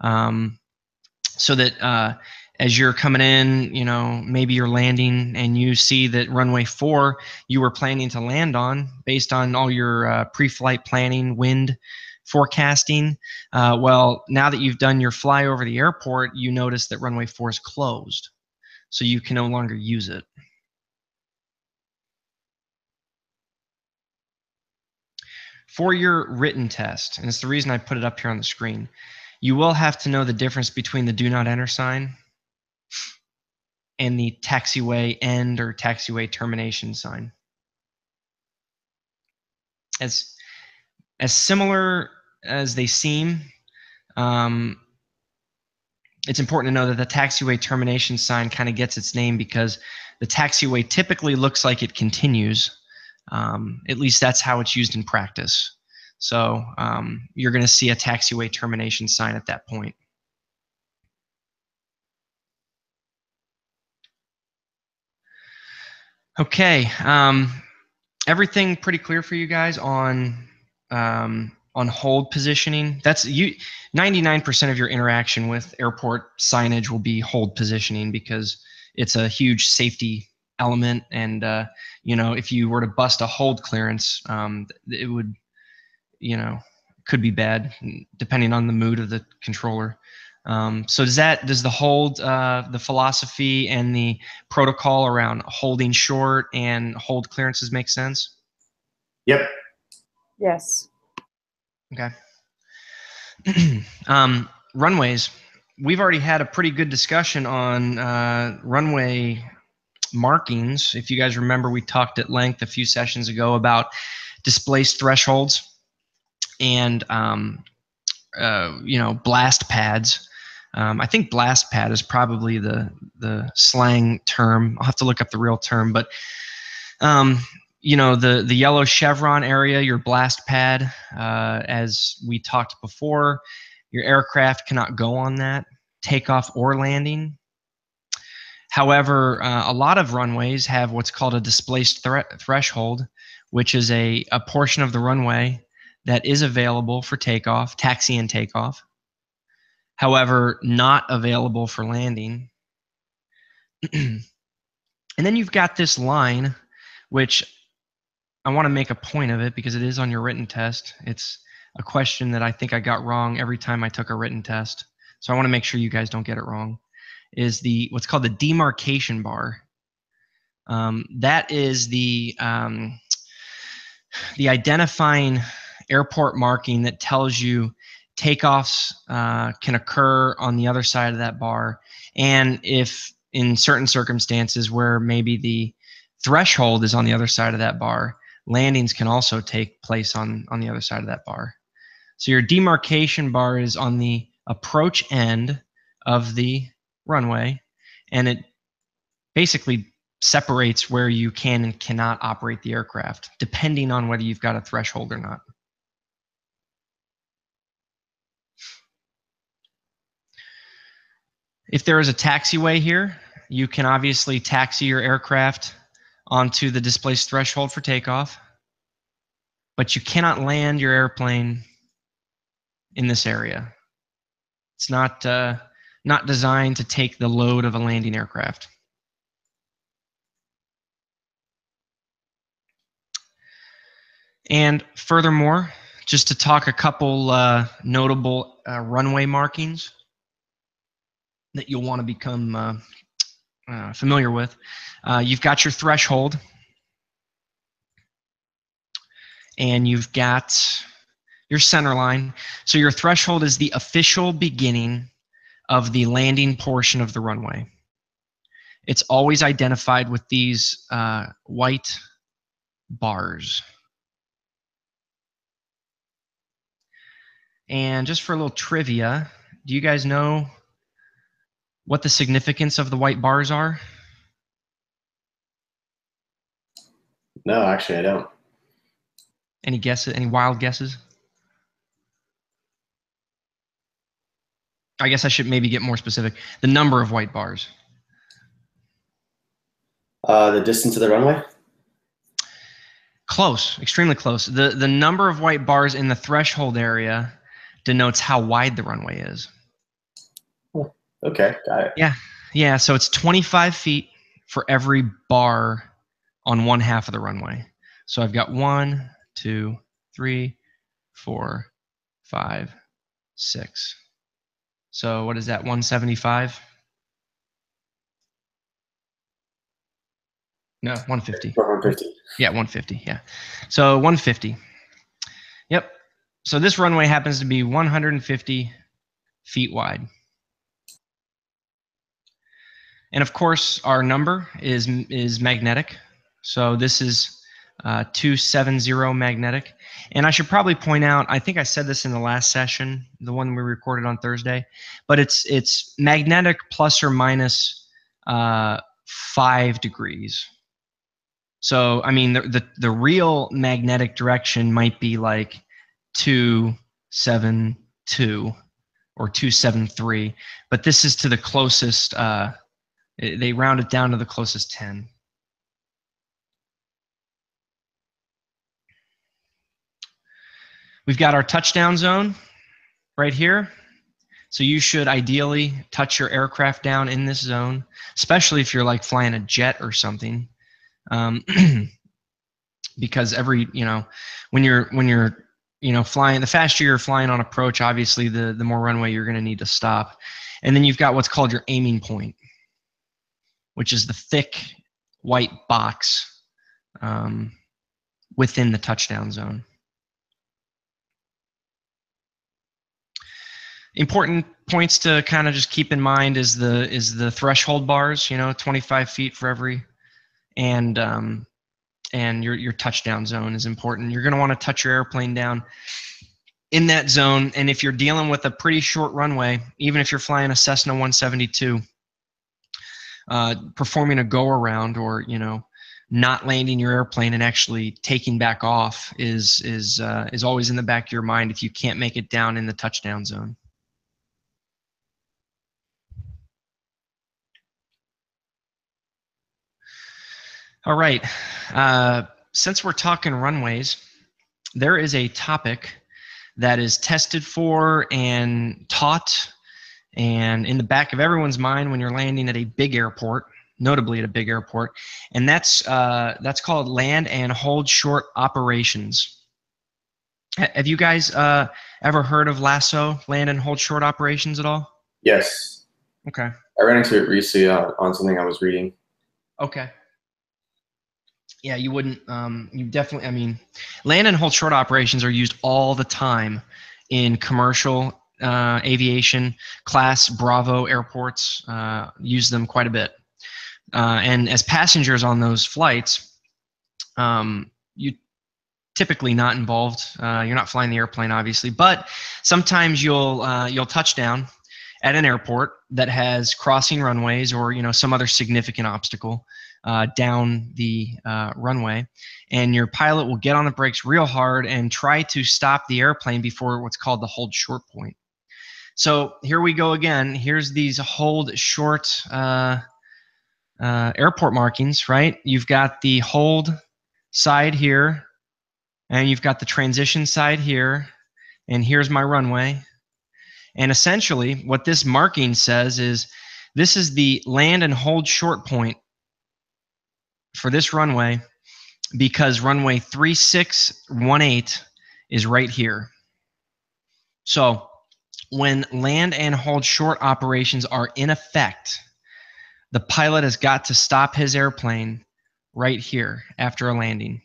So that as you're coming in, you know, maybe you're landing and you see that runway 4 you were planning to land on based on all your pre-flight planning, wind forecasting. Well, now that you've done your fly over the airport, you notice that runway 4 is closed, so you can no longer use it. For your written test, and it's the reason I put it up here on the screen, you will have to know the difference between the do not enter sign and the taxiway end or taxiway termination sign. As similar as they seem, it's important to know that the taxiway termination sign kind of gets its name because the taxiway typically looks like it continues. At least that's how it's used in practice. So you're going to see a taxiway termination sign at that point. Okay, everything pretty clear for you guys on hold positioning? That's 99% of your interaction with airport signage will be hold positioning because it's a huge safety element, and you know, if you were to bust a hold clearance, it would, you know, could be bad depending on the mood of the controller. So does the hold, the philosophy and the protocol around holding short and hold clearances make sense? Yep. Yes. Okay. Runways. We've already had a pretty good discussion on runway markings. If you guys remember, we talked at length a few sessions ago about displaced thresholds and you know, blast pads. I think blast pad is probably the slang term. I'll have to look up the real term, but you know, the yellow chevron area, your blast pad, as we talked before, your aircraft cannot go on that, takeoff or landing. However, a lot of runways have what's called a displaced threshold, which is a portion of the runway that is available for takeoff, taxi and takeoff. However, not available for landing. And then you've got this line, which I want to make a point of it because it is on your written test. It's a question that I think I got wrong every time I took a written test. So I want to make sure you guys don't get it wrong. Is what's called the demarcation bar. That is the identifying airport marking that tells you takeoffs can occur on the other side of that bar, and if in certain circumstances where maybe the threshold is on the other side of that bar, landings can also take place on the other side of that bar. So your demarcation bar is on the approach end of the runway, and it basically separates where you can and cannot operate the aircraft, depending on whether you've got a threshold or not. If there is a taxiway here, you can obviously taxi your aircraft onto the displaced threshold for takeoff, but you cannot land your airplane in this area. It's not designed to take the load of a landing aircraft. And furthermore, just to talk a couple notable runway markings that you'll want to become familiar with. You've got your threshold, and you've got your center line. So your threshold is the official beginning of the landing portion of the runway. It's always identified with these white bars. And just for a little trivia, do you guys know what the significance of the white bars are? No, actually, I don't. Any guesses? Any wild guesses? I guess I should maybe get more specific. The number of white bars. The distance of the runway? Close, extremely close. The number of white bars in the threshold area denotes how wide the runway is. Okay, got it. Yeah, Yeah, so it's 25 feet for every bar on one half of the runway. So I've got 1, 2, 3, 4, 5, 6. So what is that, 175? No, 150. 150. Yeah, 150, yeah. So 150. Yep. So this runway happens to be 150 feet wide. And of course, our number is magnetic. So this is 270 magnetic. And I should probably point out, I think I said this in the last session, the one we recorded on Thursday, but it's magnetic plus or minus 5 degrees. So, I mean, the real magnetic direction might be like 272 or 273, but this is to the closest, they round it down to the closest 10. We've got our touchdown zone right here. So you should ideally touch your aircraft down in this zone, especially if you're like flying a jet or something. Because when you're flying, the faster you're flying on approach, obviously the more runway you're going to need to stop. And then you've got what's called your aiming point, which is the thick white box within the touchdown zone. Important points to kind of just keep in mind is the threshold bars, 25 feet for every, and your touchdown zone is important. You're going to want to touch your airplane down in that zone, and if you're dealing with a pretty short runway, even if you're flying a Cessna 172, performing a go around or not landing your airplane and actually taking back off is always in the back of your mind if you can't make it down in the touchdown zone. All right, since we're talking runways, there is a topic that is tested for and taught and in the back of everyone's mind when you're landing at a big airport, notably at a big airport, and that's called land and hold short operations. Have you guys ever heard of LAHSO, land and hold short operations, at all? Yes. Okay. I ran into it recently on something I was reading. Okay. Yeah, you wouldn't. You definitely. I mean, land and hold short operations are used all the time in commercial aviation, Class Bravo airports. Use them quite a bit. And as passengers on those flights, you typically not involved. You're not flying the airplane, obviously, but sometimes you'll touch down at an airport that has crossing runways or some other significant obstacle down the runway, and your pilot will get on the brakes real hard and try to stop the airplane before what's called the hold short point. So here we go again. Here's these hold short airport markings, right? You've got the hold side here, and you've got the transition side here, and here's my runway. And essentially what this marking says is this is the land and hold short point for this runway because runway 3618 is right here. So when land and hold short operations are in effect, the pilot has got to stop his airplane right here after a landing.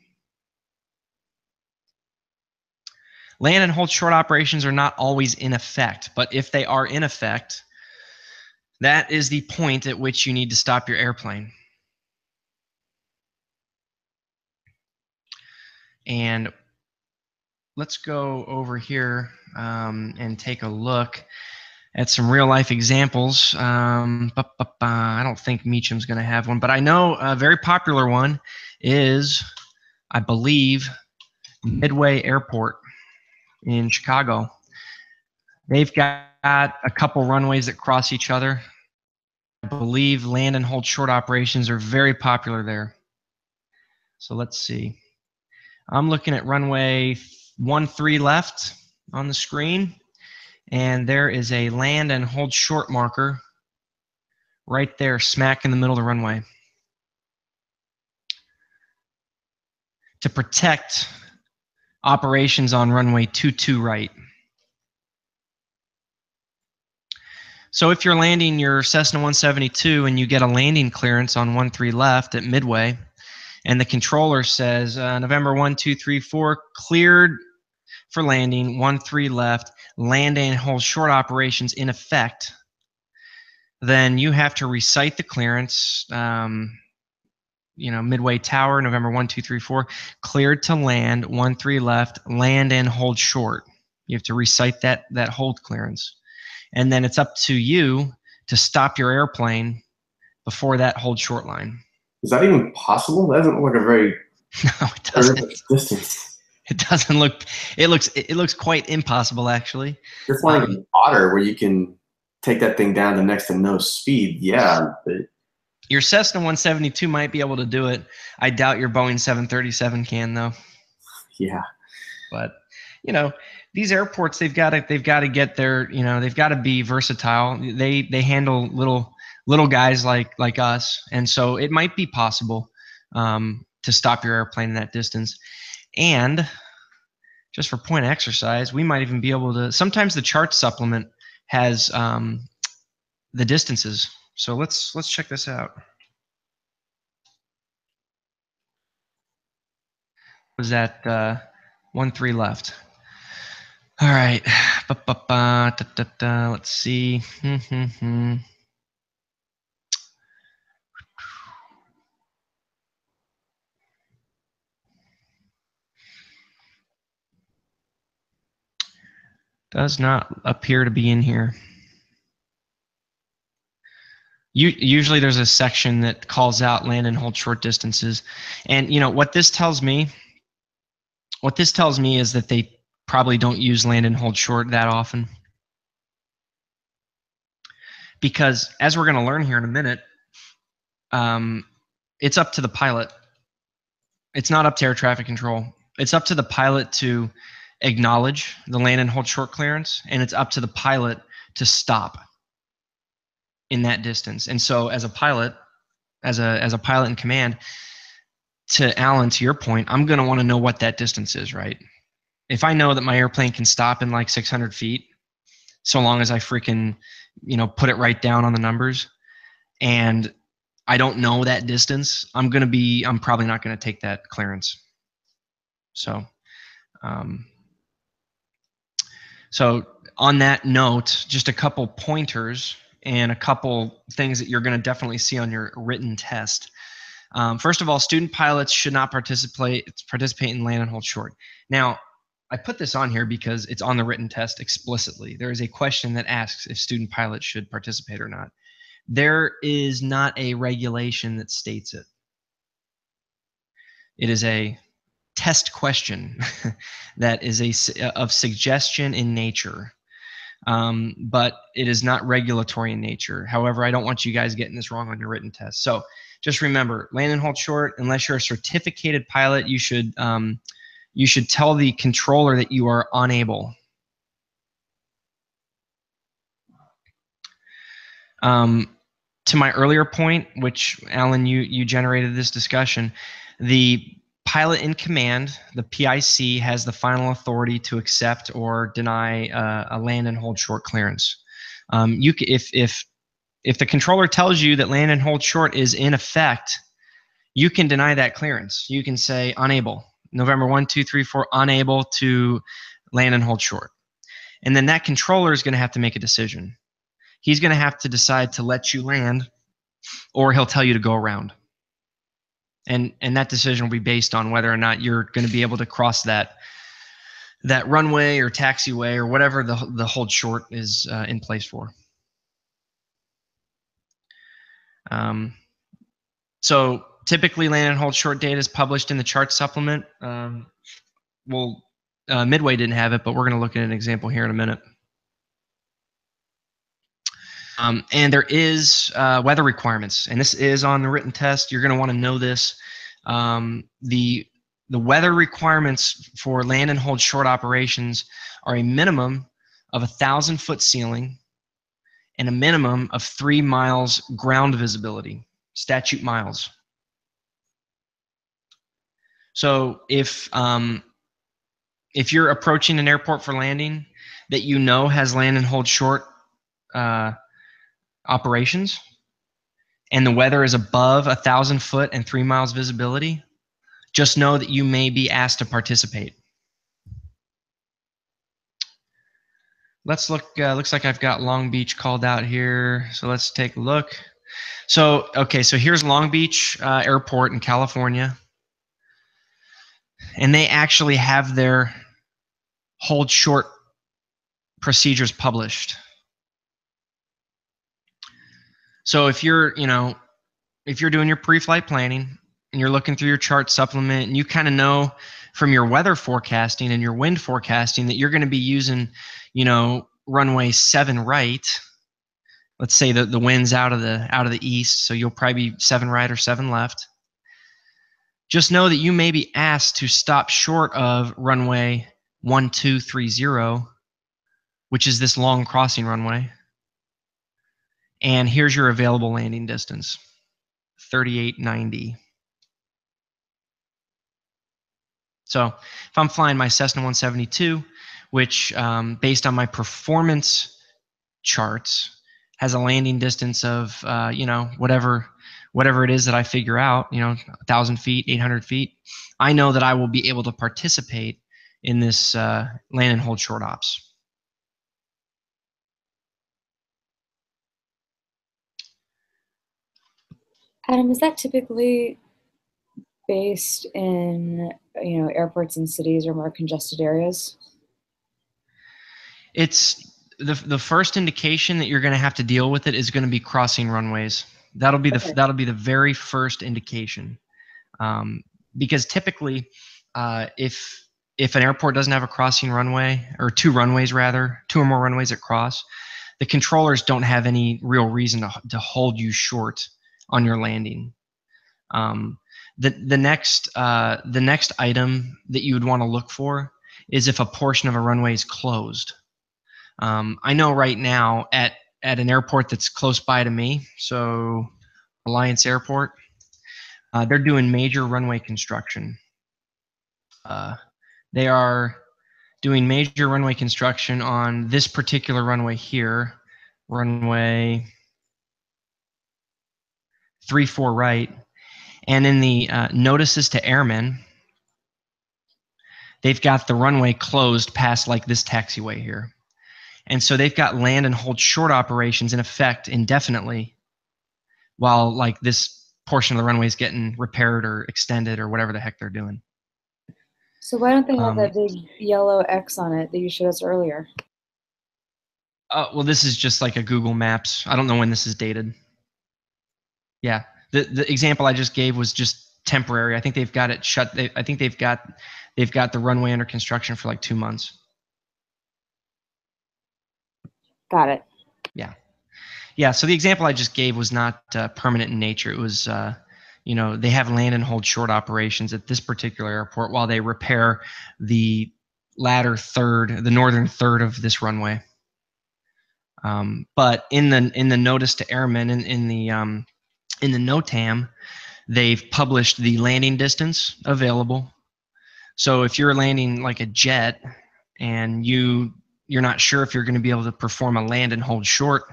Land and hold short operations are not always in effect, but if they are in effect, that is the point at which you need to stop your airplane. And let's go over here and take a look at some real life examples. I don't think Meacham's going to have one, but I know a very popular one is, I believe, Midway Airport in Chicago. They've got a couple runways that cross each other. I believe land and hold short operations are very popular there. So let's see. I'm looking at runway 13 left on the screen, and there is a land and hold short marker right there, smack in the middle of the runway. To protect operations on runway 22 right. So if you're landing your Cessna 172 and you get a landing clearance on 13 left at midway, and the controller says November 1, 2, 3, 4 cleared for landing, 13 left, land and hold short operations in effect, then you have to recite the clearance. Midway tower, November 1, 2, 3, 4, cleared to land, 13 left, land and hold short. You have to recite that hold clearance. And then it's up to you to stop your airplane before that hold short line. Is that even possible? That doesn't look like a very no, it doesn't. Distance. It doesn't look. It looks quite impossible, actually. Just like otter, where you can take that thing down to next to no speed. Yeah. But your Cessna 172 might be able to do it. I doubt your Boeing 737 can, though. Yeah. But these airports, they've got to get their, they've got to be versatile. They handle little guys like us, and so it might be possible to stop your airplane in that distance. And just for point of exercise, we might even be able to. Sometimes the chart supplement has the distances. So let's check this out. Was that 13 left? All right. Let's see. Does not appear to be in here. Usually there's a section that calls out land and hold short distances. And what this tells me is that they probably don't use land and hold short that often. Because as we're going to learn here in a minute, it's up to the pilot. It's not up to air traffic control. It's up to the pilot to acknowledge the land and hold short clearance, and it's up to the pilot to stop in that distance. And so as a pilot, as a pilot in command, to Alan, to your point, I'm going to want to know what that distance is, right? If I know that my airplane can stop in like 600 feet, so long as I freaking, put it right down on the numbers, and I don't know that distance, I'm probably not going to take that clearance. So, so on that note, just a couple pointers and a couple things that you're going to definitely see on your written test. First of all, student pilots should not participate in land and hold short. Now, I put this on here because it's on the written test explicitly. There is a question that asks if student pilots should participate or not. There is not a regulation that states it. It is a test question that is of suggestion in nature, but it is not regulatory in nature. However, I don't want you guys getting this wrong on your written test. So just remember, land and hold short, unless you're a certificated pilot, you should tell the controller that you are unable. To my earlier point, which Alan, you generated this discussion, the pilot in command, the PIC, has the final authority to accept or deny a land and hold short clearance. If the controller tells you that land and hold short is in effect, you can deny that clearance. You can say unable. November 1, 2, 3, 4, unable to land and hold short. And then that controller is going to have to make a decision. He's going to have to decide to let you land, or he'll tell you to go around. And that decision will be based on whether or not you're going to be able to cross that runway or taxiway or whatever the hold short is in place for. So typically land and hold short data is published in the chart supplement. Midway didn't have it, but we're going to look at an example here in a minute. And there is weather requirements, and this is on the written test. You're going to want to know this. The weather requirements for land and hold short operations are a minimum of 1,000-foot ceiling and a minimum of 3 miles ground visibility, statute miles. So if you're approaching an airport for landing that you know has land and hold short operations, and the weather is above 1,000 foot and 3 miles visibility, just know that you may be asked to participate. Let's look, looks like I've got Long Beach called out here. So let's take a look. So, okay, so here's Long Beach Airport in California. And they actually have their hold short procedures published. So if you're, if you're doing your pre-flight planning and you're looking through your chart supplement and you kind of know from your weather forecasting and your wind forecasting that you're going to be using, runway 7 right. Let's say that the wind's out of the east, so you'll probably be 7 right or 7 left. Just know that you may be asked to stop short of runway 1230, which is this long crossing runway. And here's your available landing distance, 3890. So if I'm flying my Cessna 172, which based on my performance charts has a landing distance of, whatever it is that I figure out, 1,000 feet, 800 feet, I know that I will be able to participate in this land and hold short ops. Adam, is that typically based in, airports and cities or more congested areas? It's the first indication that you're going to have to deal with it is going to be crossing runways. That'll be the very first indication, because typically, if an airport doesn't have a crossing runway, or 2 runways rather, 2 or more runways that cross, the controllers don't have any real reason to hold you short on your landing. The next item that you would want to look for is if a portion of a runway is closed. I know right now at an airport that's close by to me, so Alliance Airport, they're doing major runway construction. They are doing major runway construction on this particular runway here, runway 34 right. And in the notices to airmen, they've got the runway closed past like this taxiway here. And so they've got land and hold short operations in effect indefinitely while like this portion of the runway is getting repaired or extended or whatever the heck they're doing. So why don't they have that big yellow X on it that you showed us earlier? Well, this is just like a Google Maps. I don't know when this is dated. Yeah, the example I just gave was just temporary. I think they've got it shut. I think they've got the runway under construction for like 2 months. Got it. Yeah. So the example I just gave was not permanent in nature. It was, they have land and hold short operations at this particular airport while they repair the the northern third of this runway. But in the notice to airmen in the NOTAM, they've published the landing distance available. So if you're landing like a jet and you're not sure if you're going to be able to perform a land and hold short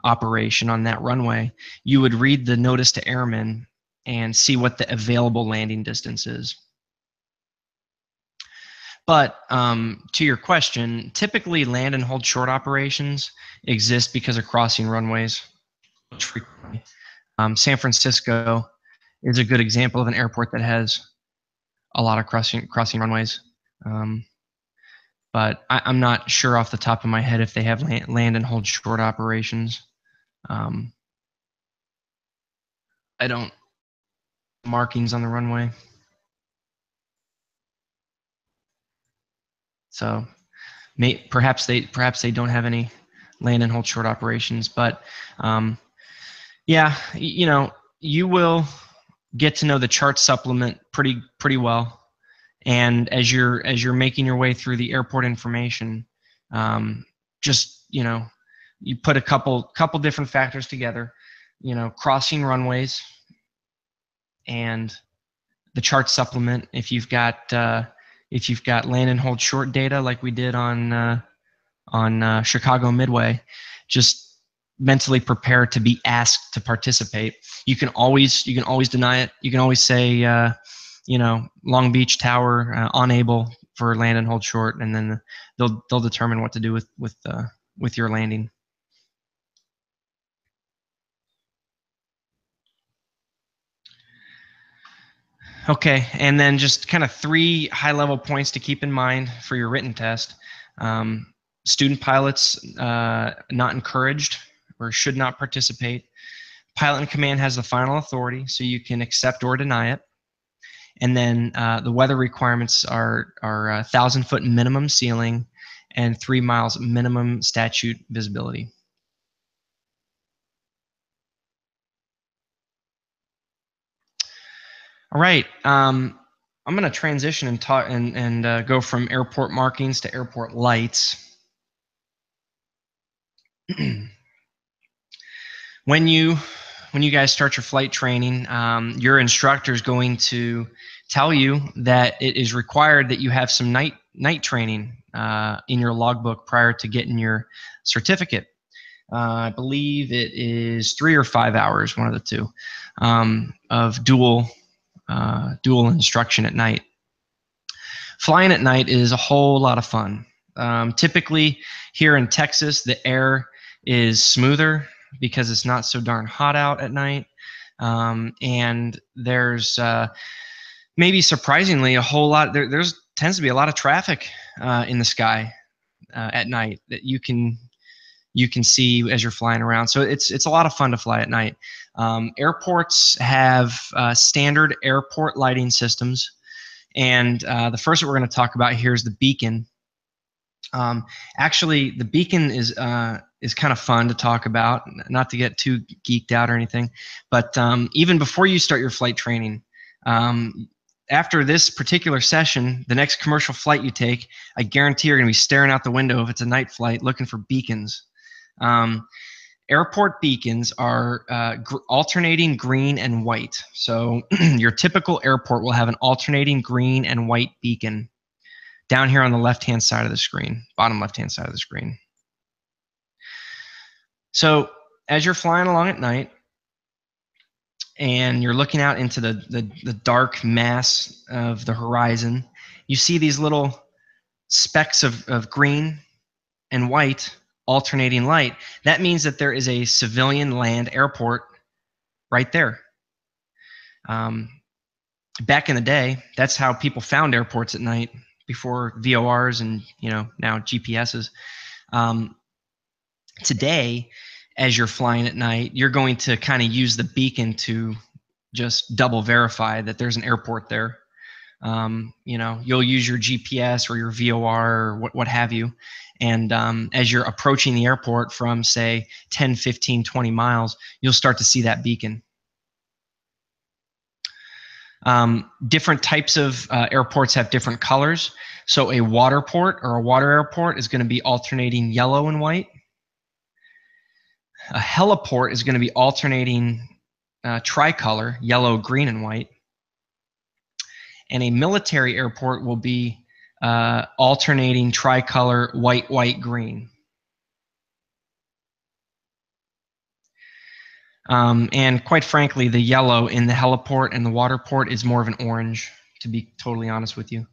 operation on that runway, you would read the notice to airmen and see what the available landing distance is. But to your question, typically land and hold short operations exist because of crossing runways. San Francisco is a good example of an airport that has a lot of crossing runways. But I'm not sure off the top of my head if they have land and hold short operations. I don't markings on the runway. So perhaps they don't have any land and hold short operations, but yeah, you will get to know the chart supplement pretty well. And as you're making your way through the airport information, just you put a couple different factors together, you know, crossing runways and the chart supplement. If you've got land and hold short data like we did on Chicago Midway, just mentally prepare to be asked to participate. You can always deny it. You can always say, you know, Long Beach Tower, unable for land and hold short, and then they'll determine what to do with your landing. Okay, and then just kind of 3 high-level points to keep in mind for your written test. Student pilots not encouraged or should not participate. Pilot in command has the final authority, so you can accept or deny it. And then the weather requirements are 1,000-foot minimum ceiling and 3 miles minimum statute visibility. All right, I'm going to transition and talk and go from airport markings to airport lights. When you guys start your flight training, your instructor is going to tell you that it is required that you have some night training in your logbook prior to getting your certificate. I believe it is 3 or 5 hours, one of the two, of dual instruction at night. Flying at night is a whole lot of fun. Typically here in Texas, the air is smoother because it's not so darn hot out at night. And there's maybe surprisingly a whole lot, there's tends to be a lot of traffic in the sky at night that you can see as you're flying around. So it's a lot of fun to fly at night. Airports have standard airport lighting systems. And the first that we're going to talk about here is the beacon. Actually, the beacon is kind of fun to talk about, not to get too geeked out or anything. But even before you start your flight training, after this particular session, the next commercial flight you take, I guarantee you're going to be staring out the window if it's a night flight looking for beacons. Airport beacons are alternating green and white. So your typical airport will have an alternating green and white beacon down here on the left-hand side of the screen, bottom left-hand side of the screen. So as you're flying along at night and you're looking out into the dark mass of the horizon, you see these little specks of green and white alternating light. That means that there is a civilian land airport right there. Back in the day, that's how people found airports at night before VORs and now GPSs. Today, as you're flying at night, you're going to kind of use the beacon to just double verify that there's an airport there. You'll use your GPS or your VOR or what have you. And as you're approaching the airport from, say, 10, 15, 20 miles, you'll start to see that beacon. Different types of airports have different colors. So a water port or a water airport is going to be alternating yellow and white. A heliport is going to be alternating tricolor, yellow, green, and white. And a military airport will be alternating tricolor, white, white, green. And quite frankly, the yellow in the heliport and the water port is more of an orange, to be totally honest with you.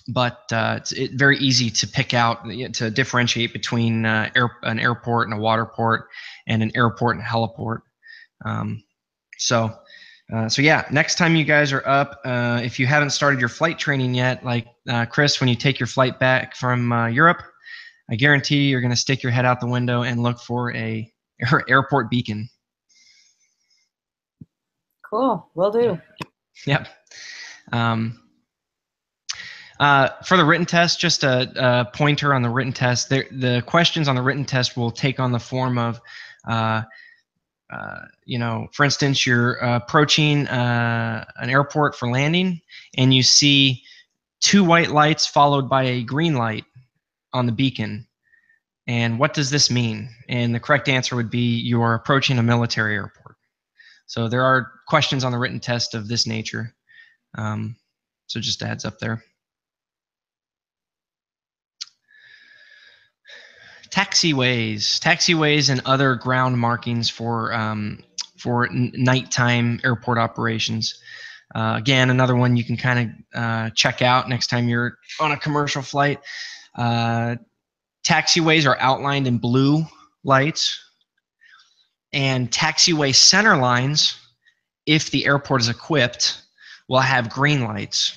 But it's very easy to pick out, to differentiate between an airport and a water port and an airport and a heliport. So yeah, next time you guys are up, if you haven't started your flight training yet, like Chris, when you take your flight back from Europe, I guarantee you're going to stick your head out the window and look for a airport beacon. Cool, will do. Yep. For the written test, just a pointer on the written test. The questions on the written test will take on the form of, for instance, you're approaching an airport for landing, and you see 2 white lights followed by a green light on the beacon. And what does this mean? And the correct answer would be you're approaching a military airport. So there are questions on the written test of this nature. So just a heads up there. Taxiways and other ground markings for nighttime airport operations. Again, another one you can kind of check out next time you're on a commercial flight. Taxiways are outlined in blue lights, and taxiway center lines, if the airport is equipped, will have green lights.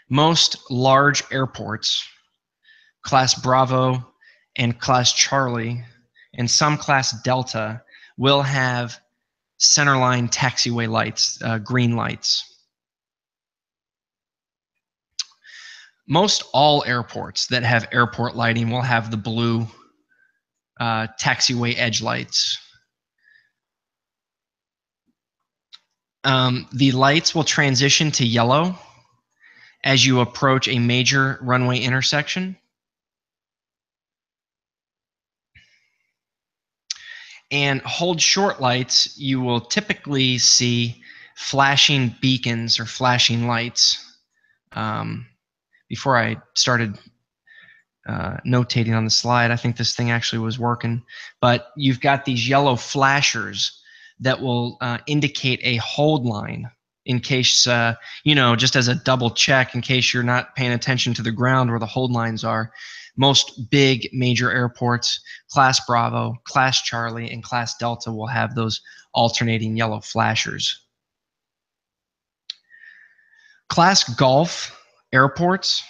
Most large airports, Class Bravo and Class Charlie, and some Class Delta, will have centerline taxiway lights, green lights. Most all airports that have airport lighting will have the blue taxiway edge lights. The lights will transition to yellow as you approach a major runway intersection. And hold short lights, you will typically see flashing beacons or flashing lights. Before I started notating on the slide, I think this thing actually was working. But you've got these yellow flashers that will indicate a hold line in case, just as a double check, in case you're not paying attention to the ground where the hold lines are. Most big major airports, Class Bravo, Class Charlie, and Class Delta will have those alternating yellow flashers. Class Golf airports,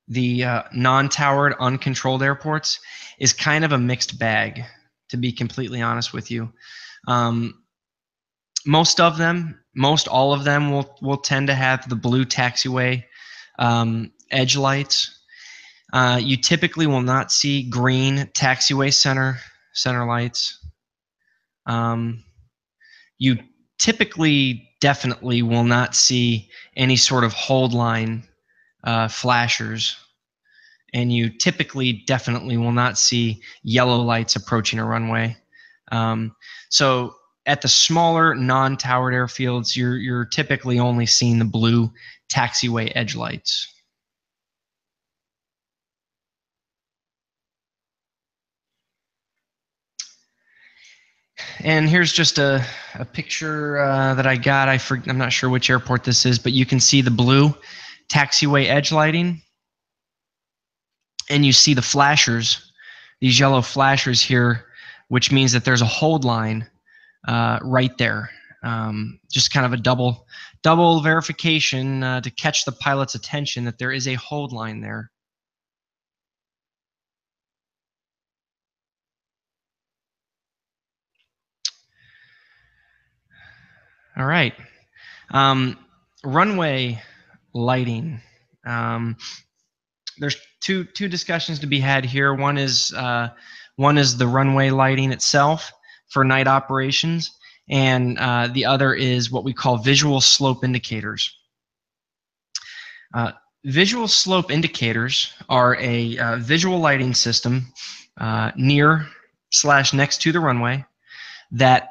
the non-towered, uncontrolled airports, is kind of a mixed bag, to be completely honest with you. Most all of them will tend to have the blue taxiway edge lights. You typically will not see green taxiway center lights. You typically definitely will not see any sort of hold line flashers, and you typically definitely will not see yellow lights approaching a runway. So at the smaller non-towered airfields, you're typically only seeing the blue taxiway edge lights. And here's just a picture that I got. I'm not sure which airport this is, but you can see the blue taxiway edge lighting. And you see the flashers, these yellow flashers here, which means that there's a hold line right there. Just kind of a double verification to catch the pilot's attention that there is a hold line there. All right. Runway lighting. There's two discussions to be had here. One is the runway lighting itself for night operations, and the other is what we call visual slope indicators. Visual slope indicators are a visual lighting system near/next to the runway that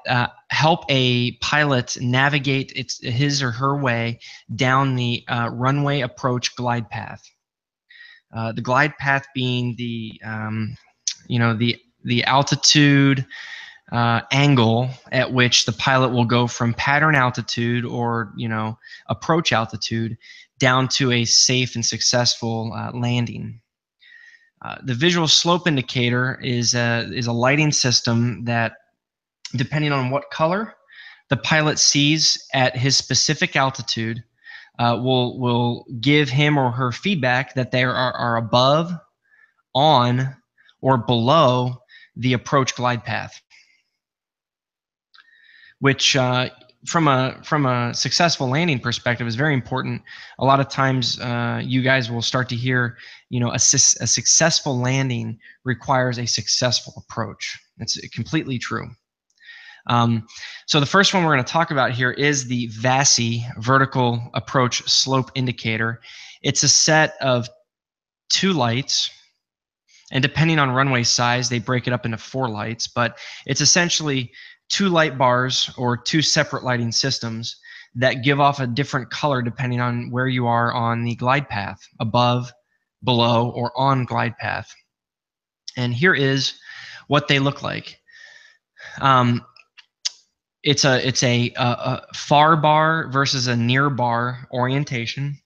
help a pilot navigate his or her way down the runway approach glide path. The glide path being the altitude angle at which the pilot will go from pattern altitude or approach altitude down to a safe and successful landing. The visual slope indicator is a lighting system that, depending on what color the pilot sees at his specific altitude, will give him or her feedback that they are above, on, or below the approach glide path, which from a successful landing perspective is very important. A lot of times you guys will start to hear, a successful landing requires a successful approach. It's completely true. So the first one we're going to talk about here is the VASI, vertical approach slope indicator. It's a set of two lights And depending on runway size, they break it up into 4 lights, but it's essentially 2 light bars or 2 separate lighting systems that give off a different color depending on where you are on the glide path, above, below, or on glide path. And here is what they look like. It's a far bar versus a near bar orientation.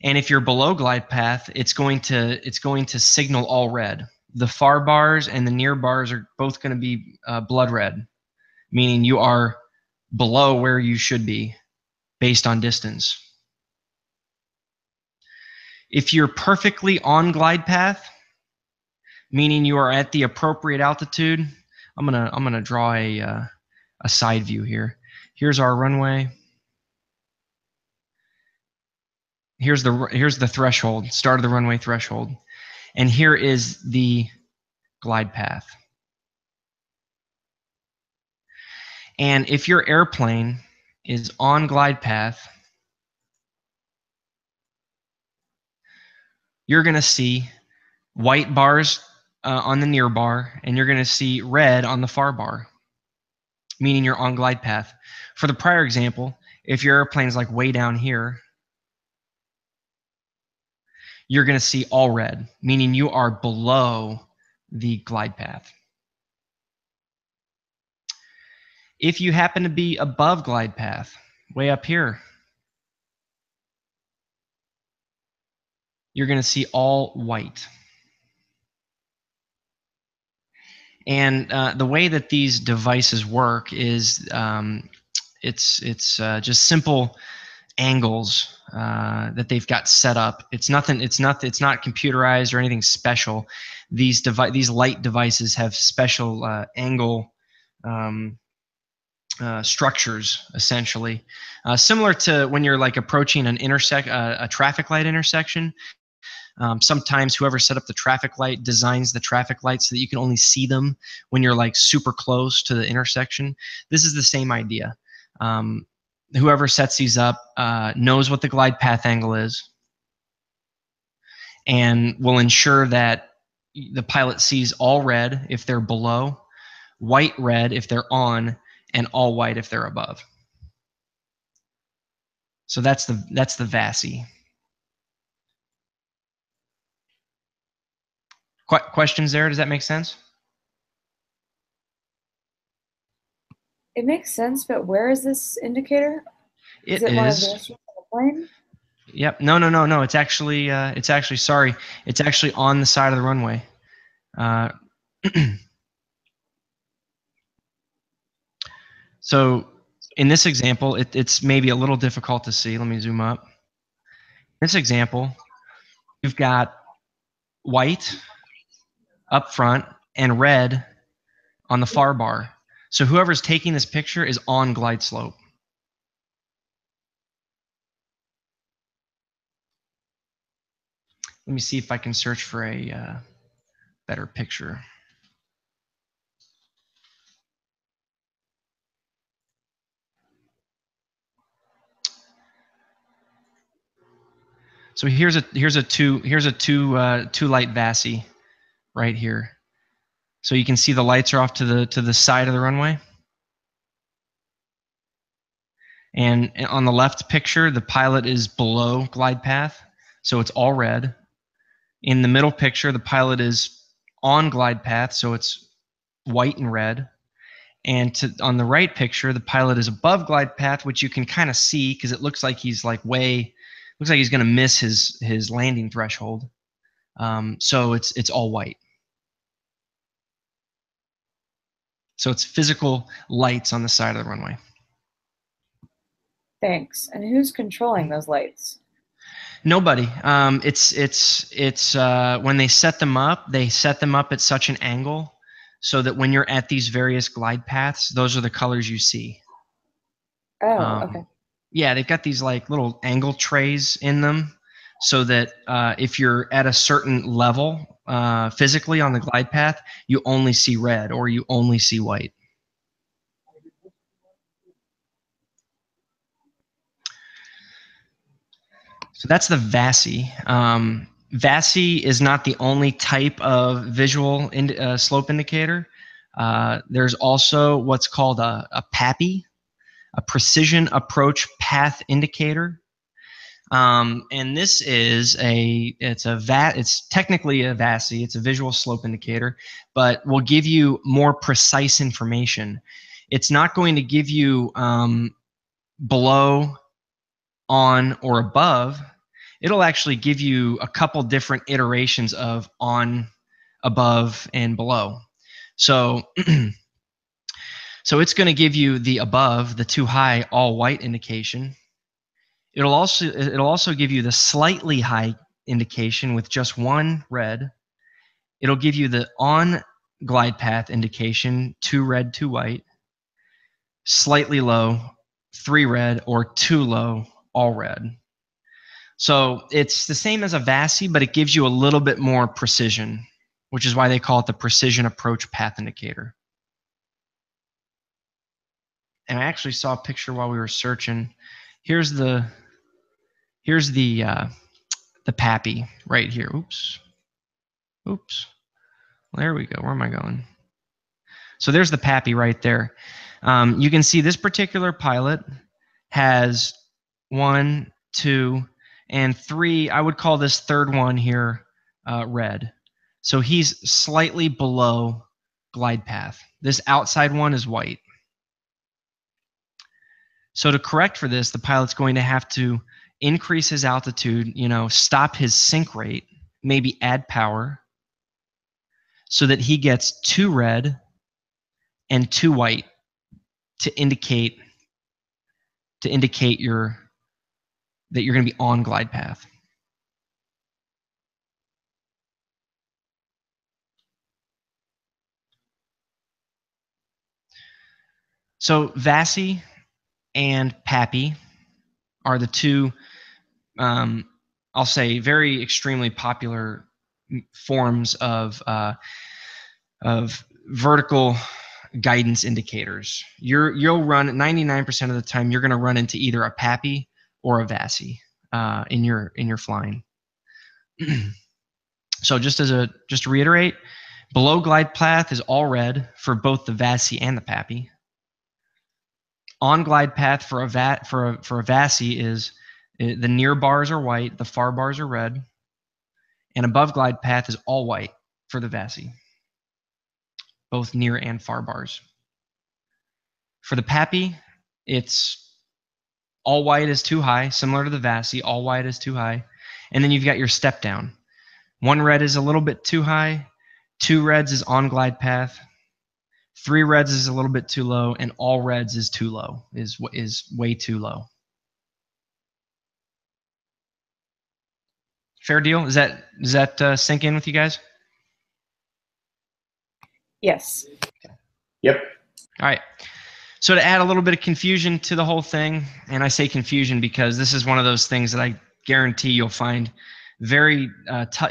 And if you're below glide path, it's going to signal all red. The far bars and the near bars are both going to be blood red, meaning you are below where you should be based on distance. If you're perfectly on glide path, meaning you are at the appropriate altitude, I'm gonna draw a side view here. Here's our runway. Here's the threshold, start of the runway threshold. And here is the glide path. And if your airplane is on glide path, you're going to see white bars on the near bar, and you're going to see red on the far bar, meaning you're on glide path. For the prior example, if your airplane is like way down here, you're going to see all red, meaning you are below the glide path. If you happen to be above glide path, way up here, you're going to see all white. And the way that these devices work is it's just simple angles that they've got set up. It's not computerized or anything special. These light devices have special angle structures, essentially, similar to when you're like approaching a traffic light intersection. Sometimes whoever set up the traffic light designs the traffic lights so that you can only see them when you're like super close to the intersection. This is the same idea. Whoever sets these up knows what the glide path angle is and will ensure that the pilot sees all red if they're below, white red if they're on, and all white if they're above. So that's the VASI. Questions there? Does that make sense? It makes sense, but where is this indicator? It is. One of the is. instruments on the plane? Yep. No. It's actually sorry. It's actually on the side of the runway. So in this example, it's maybe a little difficult to see. Let me zoom up. In this example, you've got white up front and red on the far bar. So whoever's taking this picture is on glide slope. Let me see if I can search for a better picture. So here's a two light VASI right here. So you can see the lights are off to the side of the runway. And on the left picture, the pilot is below glide path, so it's all red. In the middle picture, the pilot is on glide path, so it's white and red. And on the right picture, the pilot is above glide path, which you can kind of see because it looks like he's like looks like he's going to miss his landing threshold. So it's all white. So it's physical lights on the side of the runway. Thanks. And who's controlling those lights? Nobody. It's when they set them up at such an angle so that when you're at these various glide paths, those are the colors you see. Oh, okay. Yeah, they've got these like little angle trays in them so that if you're at a certain level physically on the glide path, you only see red or you only see white. So that's the VASI. VASI is not the only type of visual slope indicator. There's also what's called a PAPI, a precision approach path indicator. And this is it's technically a VASI, it's a visual slope indicator, but will give you more precise information. It's not going to give you below, on, or above. It'll actually give you a couple different iterations of on, above, and below. So, so it's going to give you the above, the too high, all white indication. It'll also give you the slightly high indication with just one red. It'll give you the on glide path indication, 2 red, 2 white, slightly low, 3 red, or 2 low, all red. So it's the same as a VASI, but it gives you a little bit more precision, which is why they call it the precision approach path indicator. And I actually saw a picture while we were searching. Here's the PAPI right here. Oops. There we go. Where am I going? So there's the PAPI right there. You can see this particular pilot has 1, 2, and 3. I would call this third one here red. So he's slightly below glide path. This outside one is white. So to correct for this, the pilot's going to have to increase his altitude, stop his sink rate, maybe add power, so that he gets 2 red and 2 white to indicate that you're going to be on glide path. So VASI and PAPI are the two, I'll say, very extremely popular forms of vertical guidance indicators. You'll run 99% of the time. You're going to run into either a PAPI or a VASI in your flying. So just to reiterate, below glide path is all red for both the VASI and the PAPI. On glide path for a VASI is the near bars are white, the far bars are red, and above glide path is all white for the VASI, both near and far bars. For the PAPI, it's all white is too high, similar to the VASI, all white is too high, and then you've got your step down. 1 red is a little bit too high, 2 reds is on glide path, 3 reds is a little bit too low, and all reds is too low, is way too low. Fair deal? Does that sink in with you guys? Yes. Yep. All right. So to add a little bit of confusion to the whole thing, and I say confusion because this is one of those things that I guarantee you'll find very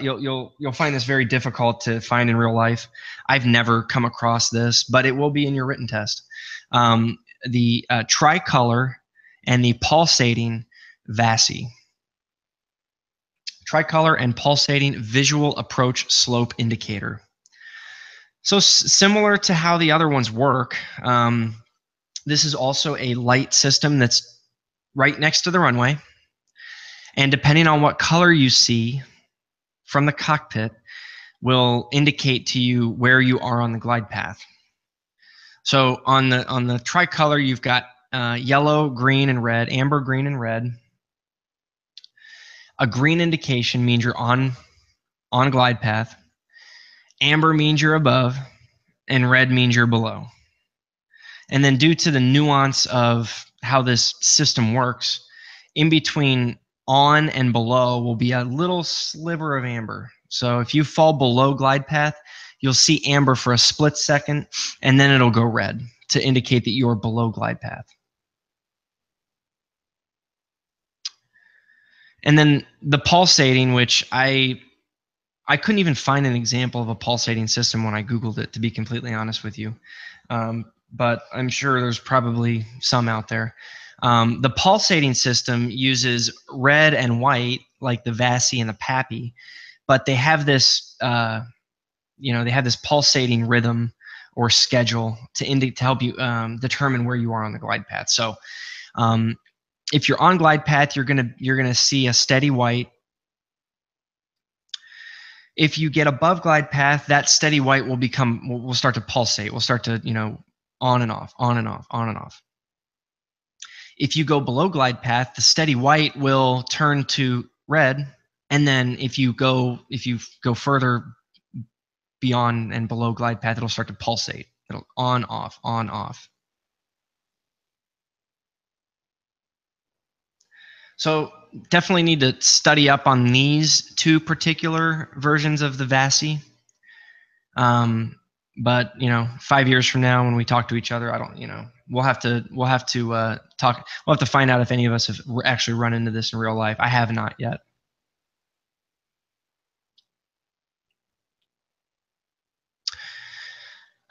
you'll find this very difficult to find in real life. I've never come across this, but it will be in your written test. The tricolor and the pulsating VASI. Tricolor and pulsating visual approach slope indicator. So similar to how the other ones work, this is also a light system that's right next to the runway. And depending on what color you see from the cockpit will indicate to you where you are on the glide path. So on the tricolor, you've got yellow, green, and red, amber, green, and red. A green indication means you're on glide path. Amber means you're above, and red means you're below. And then due to the nuance of how this system works, in between on and below will be a little sliver of amber. So if you fall below glide path, you'll see amber for a split second, and then it'll go red to indicate that you're below glide path. And then the pulsating, which I couldn't even find an example of a pulsating system when I Googled it, to be completely honest with you. But I'm sure there's probably some out there. The pulsating system uses red and white, like the VASI and the PAPI, but they have this, they have this pulsating rhythm or schedule to help you determine where you are on the glide path. So if you're on glide path, you're gonna see a steady white. If you get above glide path, that steady white will start to pulsate. Will start to, on and off, on and off, on and off. If you go below glide path, the steady white will turn to red, and then if you go further beyond and below glide path, it'll start to pulsate. It'll on, off, on, off. So definitely need to study up on these two particular versions of the VASI. But 5 years from now, when we talk to each other, we'll have to talk. We'll have to find out if any of us have actually run into this in real life. I have not yet.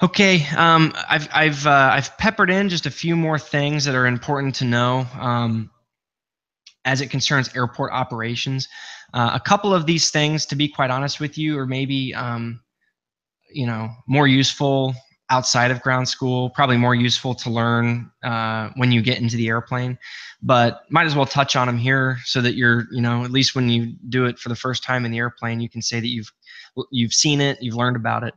Okay, I've peppered in just a few more things that are important to know as it concerns airport operations. A couple of these things, to be quite honest with you, are maybe more useful outside of ground school, probably more useful to learn when you get into the airplane, but might as well touch on them here so that you're, at least when you do it for the first time in the airplane, you can say that you've seen it, you've learned about it.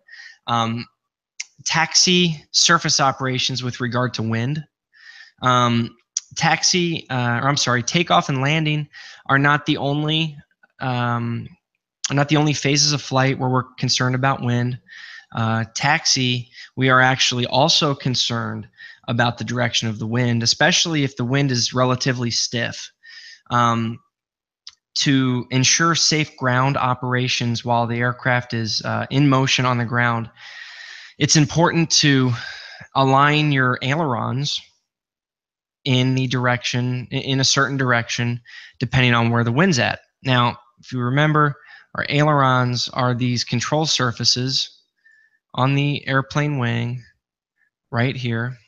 Taxi surface operations with regard to wind. Takeoff and landing are not the only phases of flight where we're concerned about wind. Taxi, we are actually also concerned about the direction of the wind, especially if the wind is relatively stiff. To ensure safe ground operations while the aircraft is in motion on the ground, it's important to align your ailerons in a certain direction, depending on where the wind's at. Now, if you remember, our ailerons are these control surfaces on the airplane wing right here.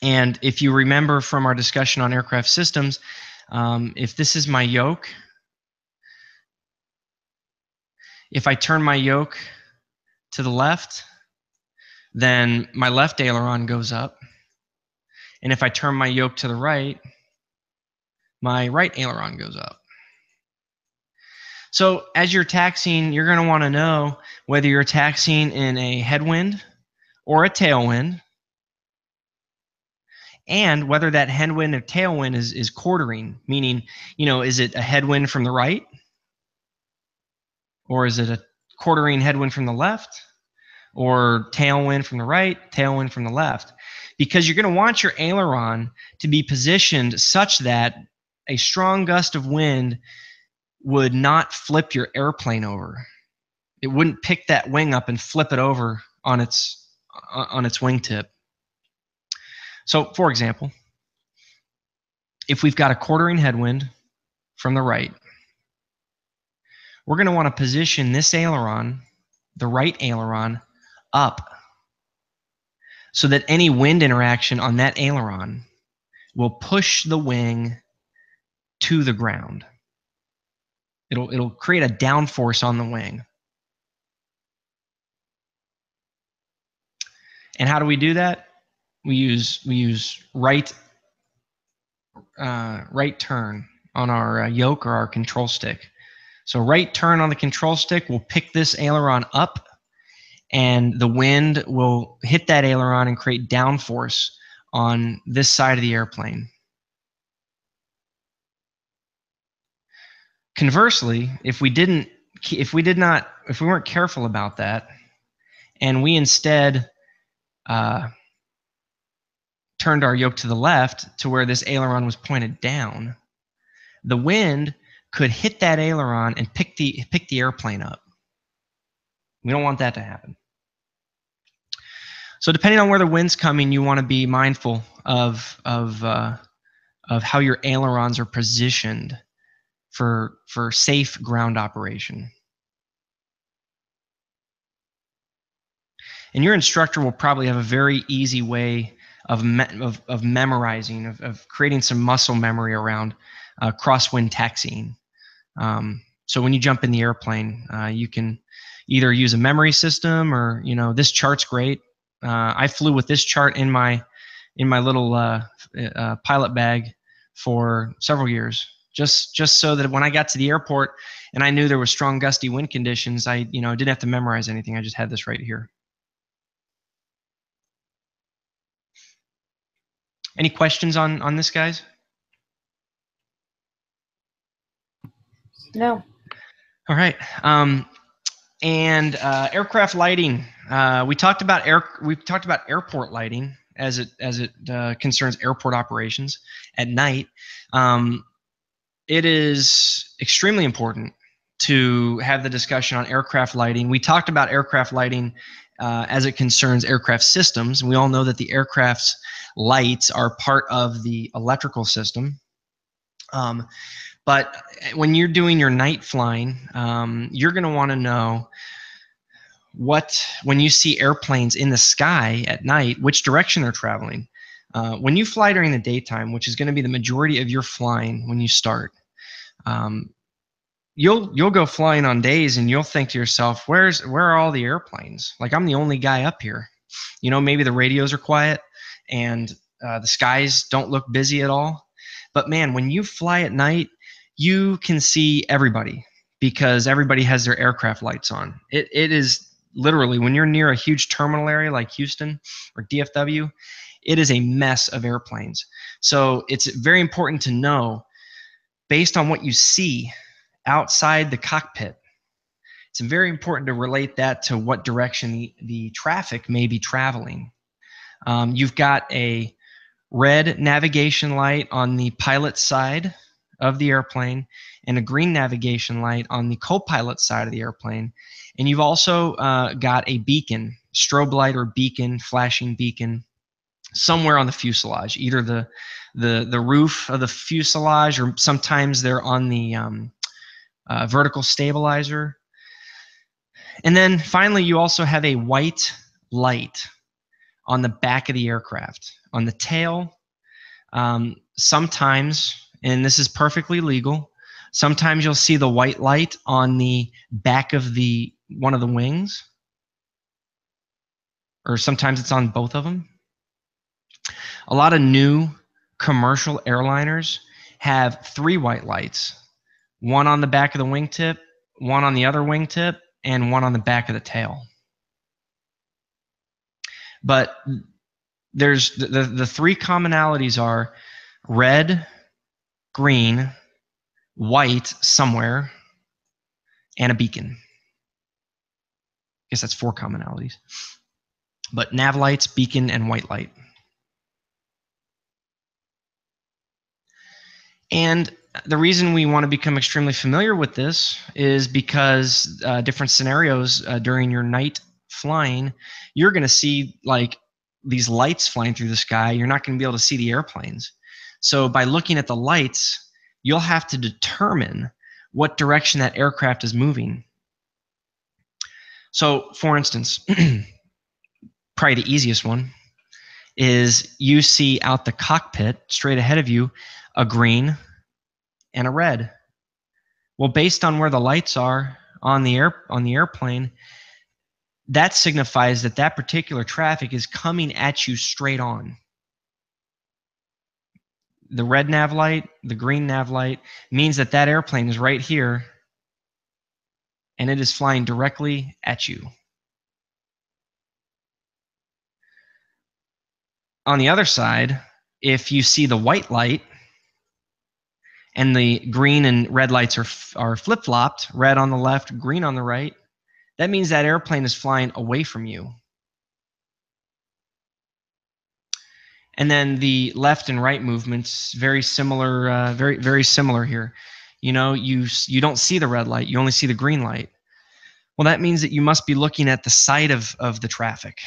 And if you remember from our discussion on aircraft systems, if this is my yoke, if I turn my yoke to the left, then my left aileron goes up. And if I turn my yoke to the right, my right aileron goes up. So as you're taxiing, you're going to want to know whether you're taxiing in a headwind or a tailwind, and whether that headwind or tailwind is quartering, meaning, is it a headwind from the right, or is it a quartering headwind from the left, or tailwind from the right, tailwind from the left? Because you're going to want your aileron to be positioned such that a strong gust of wind would not flip your airplane over. It wouldn't pick that wing up and flip it over on its wingtip. So, for example, if we've got a quartering headwind from the right, we're going to want to position this aileron, the right aileron, up so that any wind interaction on that aileron will push the wing to the ground. It'll create a downforce on the wing. And how do we do that? We use right turn on our yoke or our control stick. So right turn on the control stick will pick this aileron up, and the wind will hit that aileron and create downforce on this side of the airplane. Conversely, if we weren't careful about that, and we instead turned our yoke to the left to where this aileron was pointed down, the wind could hit that aileron and pick the airplane up. We don't want that to happen. So depending on where the wind's coming, you want to be mindful of how your ailerons are positioned for safe ground operation. And your instructor will probably have a very easy way of memorizing, of creating some muscle memory around crosswind taxiing. So when you jump in the airplane, you can either use a memory system or, this chart's great. I flew with this chart in my little pilot bag for several years, just so that when I got to the airport and I knew there were strong gusty wind conditions, I didn't have to memorize anything. I just had this right here. Any questions on this, guys? No. All right. And aircraft lighting. We talked about airport lighting as it concerns airport operations at night. It is extremely important to have the discussion on aircraft lighting. We talked about aircraft lighting as it concerns aircraft systems. We all know that the aircraft's lights are part of the electrical system. But when you're doing your night flying, you're going to want to know when you see airplanes in the sky at night, which direction they're traveling. When you fly during the daytime, which is going to be the majority of your flying when you start, you'll go flying on days and you'll think to yourself, where are all the airplanes? Like, I'm the only guy up here. Maybe the radios are quiet and the skies don't look busy at all. But man, when you fly at night, you can see everybody because everybody has their aircraft lights on. It is literally, when you're near a huge terminal area like Houston or DFW, it is a mess of airplanes. So it's very important to know, based on what you see outside the cockpit, it's very important to relate that to what direction the traffic may be traveling. You've got a red navigation light on the pilot side of the airplane and a green navigation light on the co-pilot side of the airplane. And you've also got a beacon, strobe light or beacon, flashing beacon, somewhere on the fuselage, either the roof of the fuselage, or sometimes they're on the vertical stabilizer. And then finally, you also have a white light on the back of the aircraft, on the tail. Sometimes, and this is perfectly legal, sometimes you'll see the white light on the back of one of the wings, or sometimes it's on both of them. A lot of new commercial airliners have 3 white lights, one on the back of the wingtip, one on the other wingtip, and one on the back of the tail. But there's the 3 commonalities are red, green, white somewhere, and a beacon. I guess that's 4 commonalities. But nav lights, beacon, and white light. And the reason we want to become extremely familiar with this is because different scenarios during your night flying, you're going to see like these lights flying through the sky. You're not going to be able to see the airplanes. So by looking at the lights, you'll have to determine what direction that aircraft is moving. So for instance, probably the easiest one is you see out the cockpit straight ahead of you a green and a red. Well, based on where the lights are on the airplane, that signifies that that particular traffic is coming at you straight on. The red nav light, the green nav light means that that airplane is right here and it is flying directly at you. On the other side, if you see the white light and the green and red lights are flip-flopped, red on the left, green on the right, that means that airplane is flying away from you. And then the left and right movements, very similar, very similar here. You don't see the red light, you only see the green light. Well, that means that you must be looking at the side of the traffic.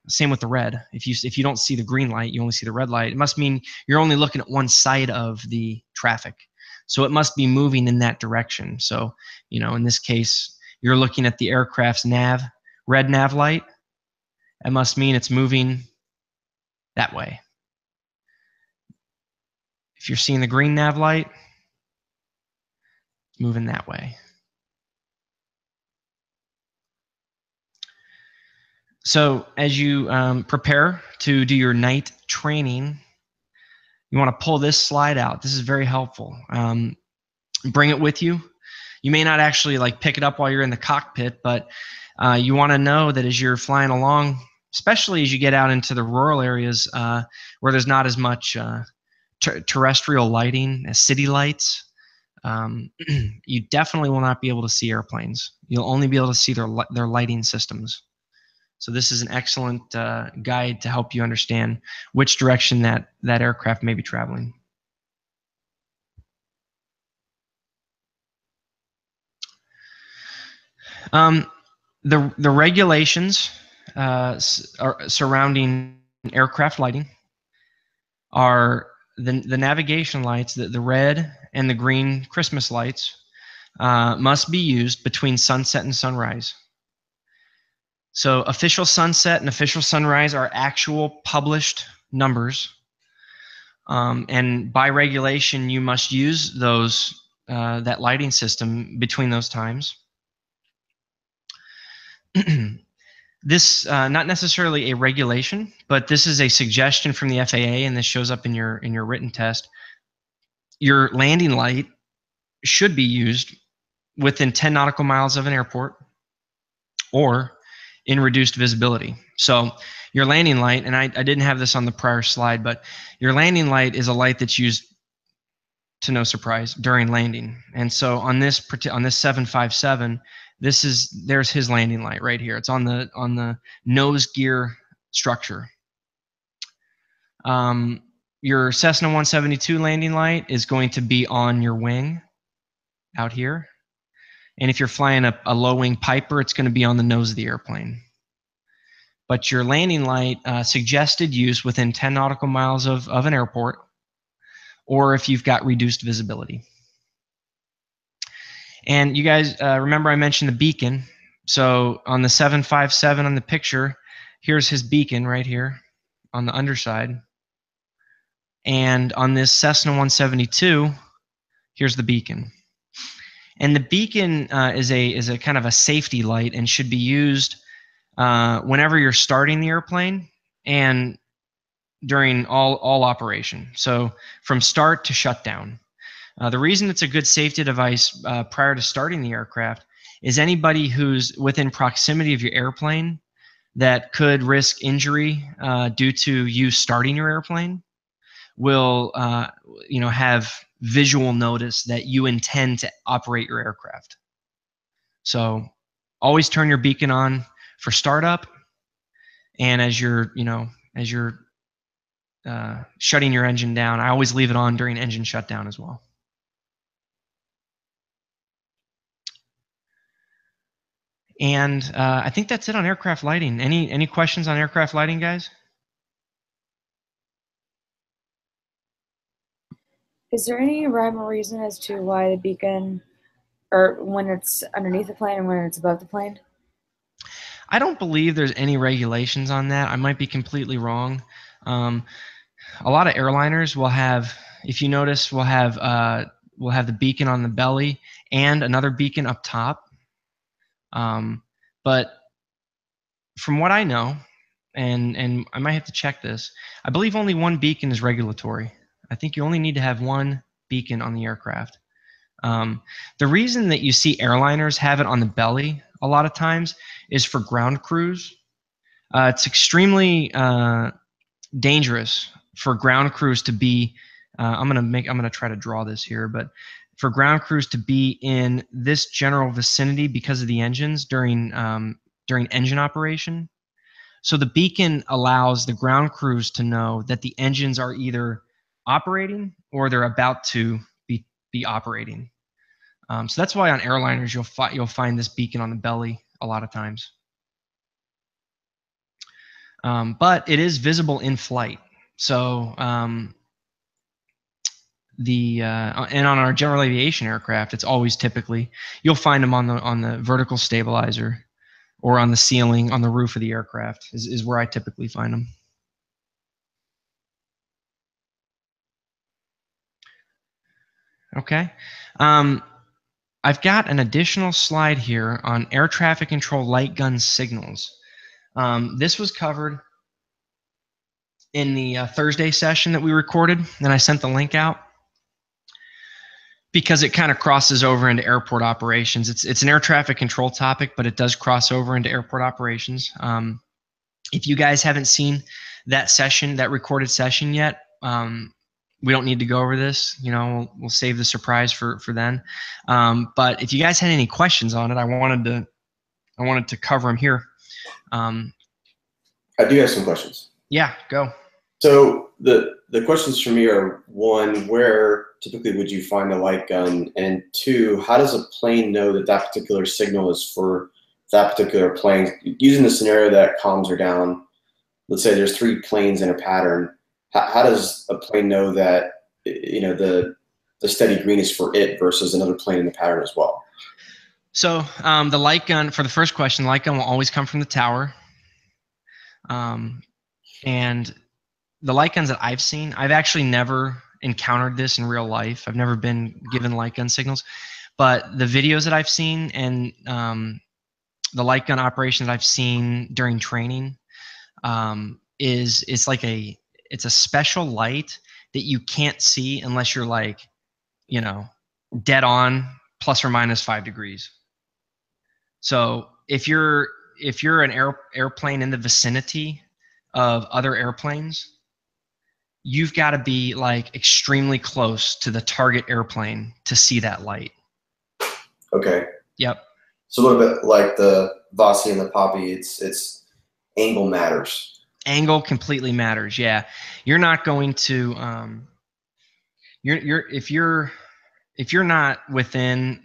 Same with the red. If you don't see the green light, you only see the red light. It must mean you're only looking at one side of the traffic. So it must be moving in that direction. So, in this case, you're looking at the aircraft's red nav light. That must mean it's moving that way. If you're seeing the green nav light, moving that way. So as you prepare to do your night training, you want to pull this slide out. This is very helpful. Bring it with you. You may not actually like pick it up while you're in the cockpit, but you want to know that as you're flying along, especially as you get out into the rural areas where there's not as much terrestrial lighting as city lights, you definitely will not be able to see airplanes. You'll only be able to see their lighting systems. So this is an excellent guide to help you understand which direction that aircraft may be traveling. The regulations surrounding aircraft lighting are the navigation lights, the red and the green Christmas lights must be used between sunset and sunrise. So official sunset and official sunrise are actual published numbers. And by regulation, you must use those that lighting system between those times. This not necessarily a regulation, but this is a suggestion from the FAA, and this shows up in your written test. Your landing light should be used within 10 nautical miles of an airport or in reduced visibility. So your landing light, and I didn't have this on the prior slide, but your landing light is a light that's used, to no surprise, during landing. And so on this 757, there's his landing light right here. It's on the nose gear structure. Your Cessna 172 landing light is going to be on your wing out here. And if you're flying a low-wing Piper, it's going to be on the nose of the airplane. But your landing light suggested use within 10 nautical miles of an airport, or if you've got reduced visibility. And you guys remember I mentioned the beacon. So on the 757 on the picture, here's his beacon right here on the underside. And on this Cessna 172, here's the beacon. And the beacon is a kind of a safety light and should be used whenever you're starting the airplane and during all operation. So from start to shutdown. The reason it's a good safety device prior to starting the aircraft is anybody who's within proximity of your airplane that could risk injury due to you starting your airplane will have visual notice that you intend to operate your aircraft. So always turn your beacon on for startup, and as you're shutting your engine down, I always leave it on during engine shutdown as well. And I think that's it on aircraft lighting. Any questions on aircraft lighting, guys? Is there any rhyme or reason as to why the beacon, or when it's underneath the plane and when it's above the plane? I don't believe there's any regulations on that. I might be completely wrong. A lot of airliners will have, if you notice, we'll have the beacon on the belly and another beacon up top. But from what I know, and I might have to check this, I believe only one beacon is regulatory. I think you only need to have one beacon on the aircraft. The reason that you see airliners have it on the belly a lot of times is for ground crews. It's extremely dangerous for ground crews to be. I'm gonna try to draw this here, but for ground crews to be in this general vicinity because of the engines during engine operation. So the beacon allows the ground crews to know that the engines are either operating or they're about to be operating. So that's why on airliners you'll find this beacon on the belly a lot of times. But it is visible in flight. So and on our general aviation aircraft, it's always typically you'll find them on the vertical stabilizer or on the ceiling on the roof of the aircraft is where I typically find them. Okay. I've got an additional slide here on air traffic control light gun signals. This was covered in the Thursday session that we recorded, and I sent the link out because it kind of crosses over into airport operations. It's an air traffic control topic, but it does cross over into airport operations. If you guys haven't seen that session, that recorded session yet, we don't need to go over this. You know, we'll save the surprise for then. But if you guys had any questions on it, I wanted to cover them here. I do have some questions. Yeah, go. So the questions for me are, one, where typically would you find a light gun? And two, how does a plane know that that particular signal is for that particular plane? Using the scenario that comms are down, let's say there's 3 planes in a pattern. How does a plane know that, you know, the steady green is for it versus another plane in the pattern as well? So the light gun, for the first question, the light gun will always come from the tower. And the light guns that I've seen, I've actually never encountered this in real life. I've never been given light gun signals, but the videos that I've seen and the light gun operation that I've seen during training it's a special light that you can't see unless you're like, you know, dead on plus or minus 5 degrees. So if you're an airplane in the vicinity of other airplanes, you've got to be like extremely close to the target airplane to see that light. Okay. Yep. So a little bit like the Vasi and the Poppy, it's angle matters. Angle completely matters. Yeah. You're not going to if you're not within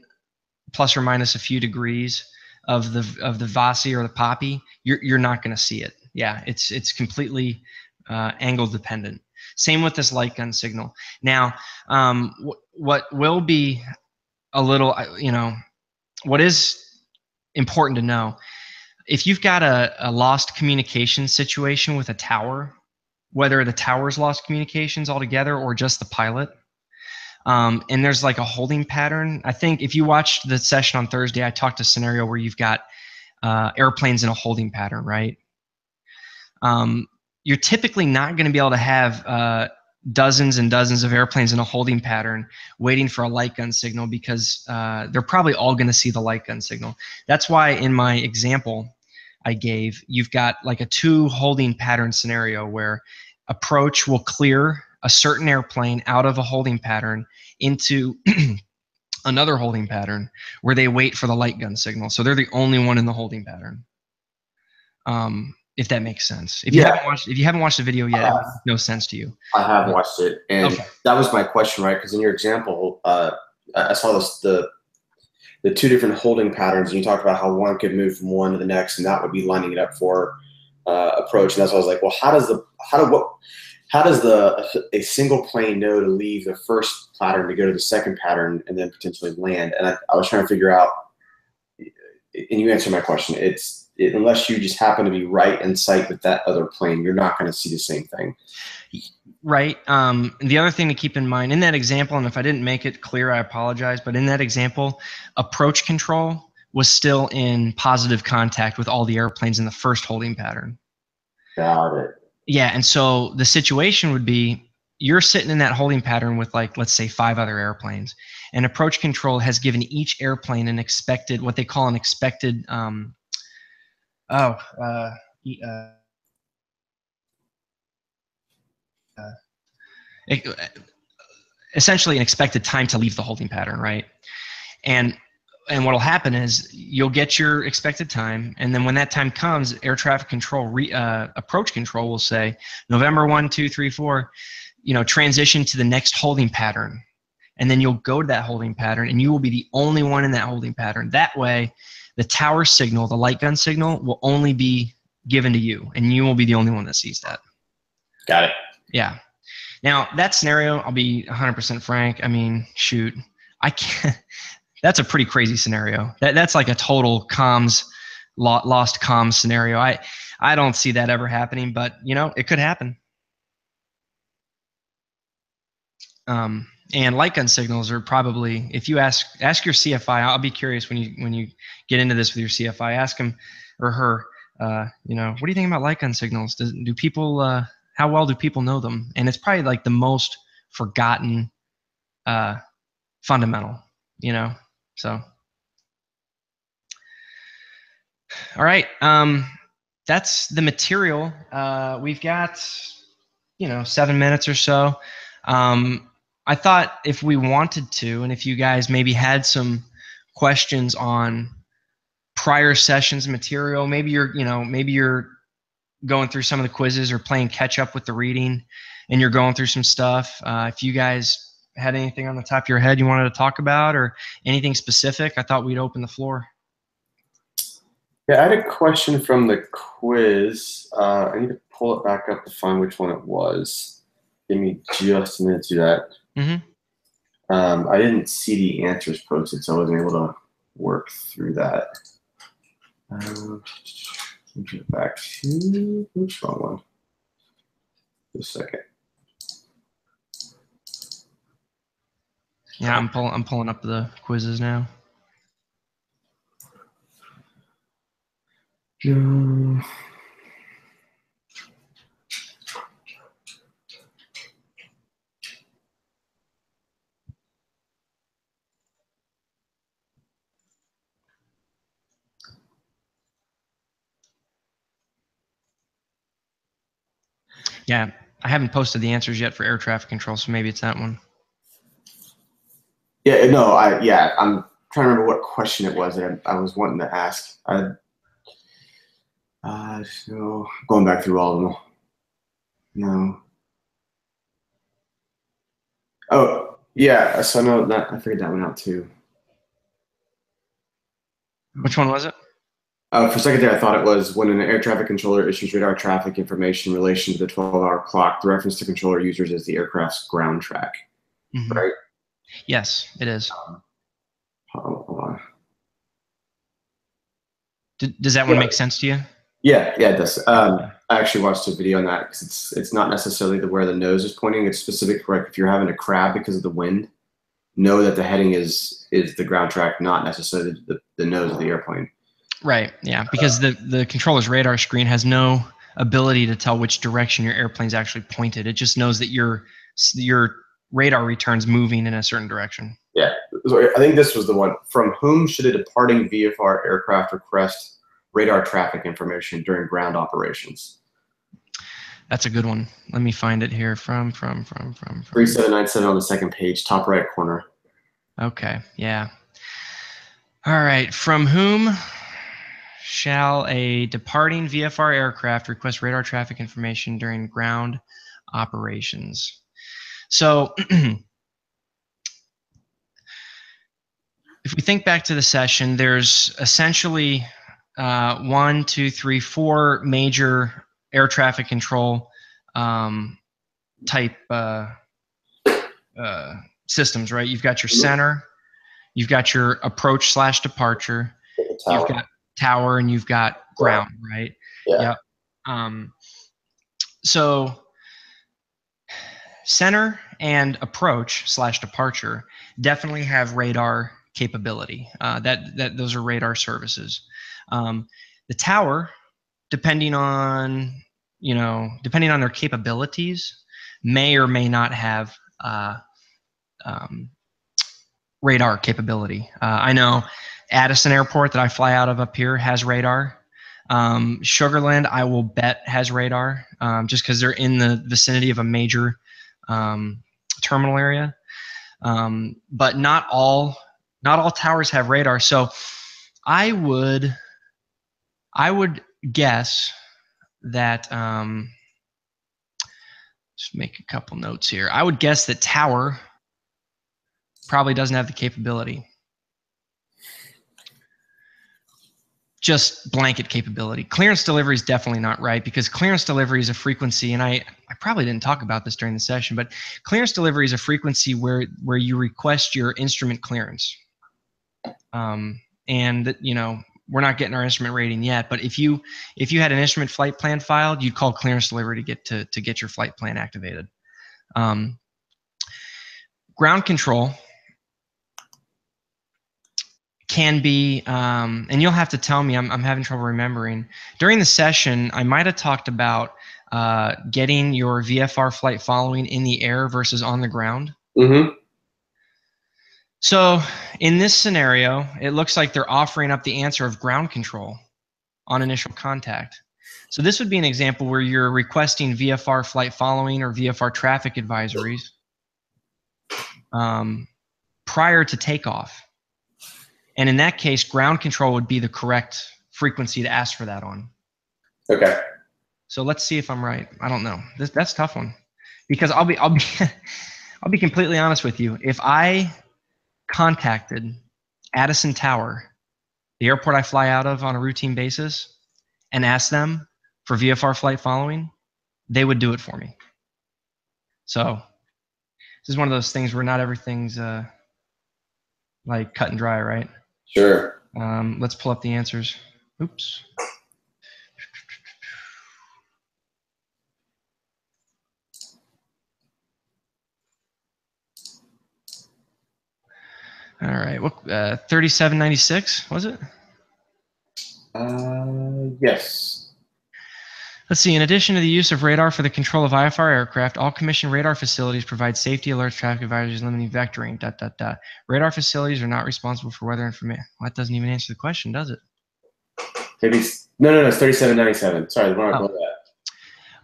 plus or minus a few degrees of the Vasi or the Poppy, you're not going to see it. Yeah, it's completely angle dependent. Same with this light gun signal. Now, what will be a little, you know, what is important to know, if you've got a lost communication situation with a tower, whether the tower's lost communications altogether or just the pilot, and there's like a holding pattern. I think if you watched the session on Thursday, I talked a scenario where you've got airplanes in a holding pattern, right? You're typically not going to be able to have dozens and dozens of airplanes in a holding pattern waiting for a light gun signal because they're probably all going to see the light gun signal. That's why in my example I gave, you've got like a 2 holding pattern scenario where approach will clear a certain airplane out of a holding pattern into another holding pattern where they wait for the light gun signal. So they're the only one in the holding pattern. If that makes sense. If you haven't watched the video yet, it makes no sense to you. I have watched it, and okay. That was my question, right? Because in your example, I saw the 2 different holding patterns, and you talked about how one could move from one to the next, and that would be lining it up for approach. And that's why I was like, well, how does a single plane know to leave the first pattern to go to the second pattern and then potentially land? And I was trying to figure out, and you answered my question. Unless you just happen to be right in sight with that other plane, you're not going to see the same thing. Right. The other thing to keep in mind in that example, and if I didn't make it clear, I apologize, but in that example, approach control was still in positive contact with all the airplanes in the first holding pattern. Got it. Yeah, and so the situation would be you're sitting in that holding pattern with, like, let's say 5 other airplanes, and approach control has given each airplane an expected, what they call an expected, essentially an expected time to leave the holding pattern, right? And what'll happen is you'll get your expected time, and then when that time comes, air traffic control, approach control will say, November 1, 2, 3, 4, you know, transition to the next holding pattern. And then you'll go to that holding pattern, and you will be the only one in that holding pattern. That way, the tower signal, the light gun signal, will only be given to you, and you will be the only one that sees that. Got it. Yeah. Now, that scenario, I'll be 100% frank. I mean, shoot, I can't. That's a pretty crazy scenario. That's like a total lost comms scenario. I don't see that ever happening, but, you know, it could happen. And light gun signals are probably, if you ask your CFI, I'll be curious when you get into this with your CFI, ask him or her, what do you think about light gun signals? Do people, how well do people know them? And it's probably like the most forgotten fundamental, so. All right. That's the material. We've got, 7 minutes or so. I thought if we wanted to, and if you guys maybe had some questions on prior sessions material, maybe you're going through some of the quizzes or playing catch up with the reading and you're going through some stuff. If you guys had anything on the top of your head you wanted to talk about or anything specific, I thought we'd open the floor. Yeah, I had a question from the quiz. I need to pull it back up to find which one it was. Give me just a minute to do that. Mm-hmm. I didn't see the answers posted, so I wasn't able to work through that. Let me get back to which wrong one. Just a second. Yeah, I'm pulling up the quizzes now. Yeah, I haven't posted the answers yet for air traffic control, so maybe it's that one. Yeah, no, I'm trying to remember what question it was that I was wanting to ask. So going back through all of them. No. Oh, yeah, so no, I figured that one out too. Which one was it? For a second there, I thought it was when an air traffic controller issues radar traffic information in relation to the 12-hour clock, the reference to controller users is the aircraft's ground track, right? Yes, it is. Hold on. Does that one make sense to you? Yeah, it does. I actually watched a video on that because it's not necessarily where the nose is pointing. It's specific, correct? If you're having a crab because of the wind, know that the heading is the ground track, not necessarily the nose of the airplane. Right. Yeah, because the controller's radar screen has no ability to tell which direction your airplane's actually pointed. It just knows that your radar return's moving in a certain direction. Yeah, so I think this was the one. From whom should a departing VFR aircraft request radar traffic information during ground operations? That's a good one. Let me find it here. From 3797 on the second page, top right corner. Okay. Yeah. All right. From whom shall a departing VFR aircraft request radar traffic information during ground operations? So if we think back to the session, there's essentially 1, 2, 3, 4 major air traffic control type systems, right? You've got your center, you've got your approach / departure, you've got tower, and you've got ground, right? Yeah. Yep. So center and approach / departure definitely have radar capability. Those are radar services. The tower, depending on their capabilities, may or may not have radar capability. I know Addison Airport that I fly out of up here has radar. Sugarland, I will bet, has radar, just because they're in the vicinity of a major terminal area. But not all towers have radar. So I would guess that just make a couple notes here. I would guess that tower probably doesn't have the capability. Just blanket capability. Clearance delivery is definitely not right, because clearance delivery is a frequency, and I probably didn't talk about this during the session, but clearance delivery is a frequency where you request your instrument clearance. And we're not getting our instrument rating yet, but if you had an instrument flight plan filed, you'd call clearance delivery to get your flight plan activated. ground control can be, and you'll have to tell me, I'm having trouble remembering. During the session, I might have talked about getting your VFR flight following in the air versus on the ground. Mm-hmm. So in this scenario, it looks like they're offering up the answer of ground control on initial contact. So this would be an example where you're requesting VFR flight following or VFR traffic advisories prior to takeoff. And in that case, ground control would be the correct frequency to ask for that on. Okay. So let's see if I'm right. I don't know. That's a tough one, because I'll be I'll be completely honest with you. If I contacted Addison Tower, the airport I fly out of on a routine basis, and asked them for VFR flight following, they would do it for me. So this is one of those things where not everything's like cut and dry, right? Sure. Let's pull up the answers. Oops. All right. What 3796 was it? Yes. Let's see. In addition to the use of radar for the control of IFR aircraft, all commissioned radar facilities provide safety alerts, traffic advisories, limiting vectoring. Radar facilities are not responsible for weather information. Well, that doesn't even answer the question, does it? Maybe no. It's 3797. Sorry, the one above that.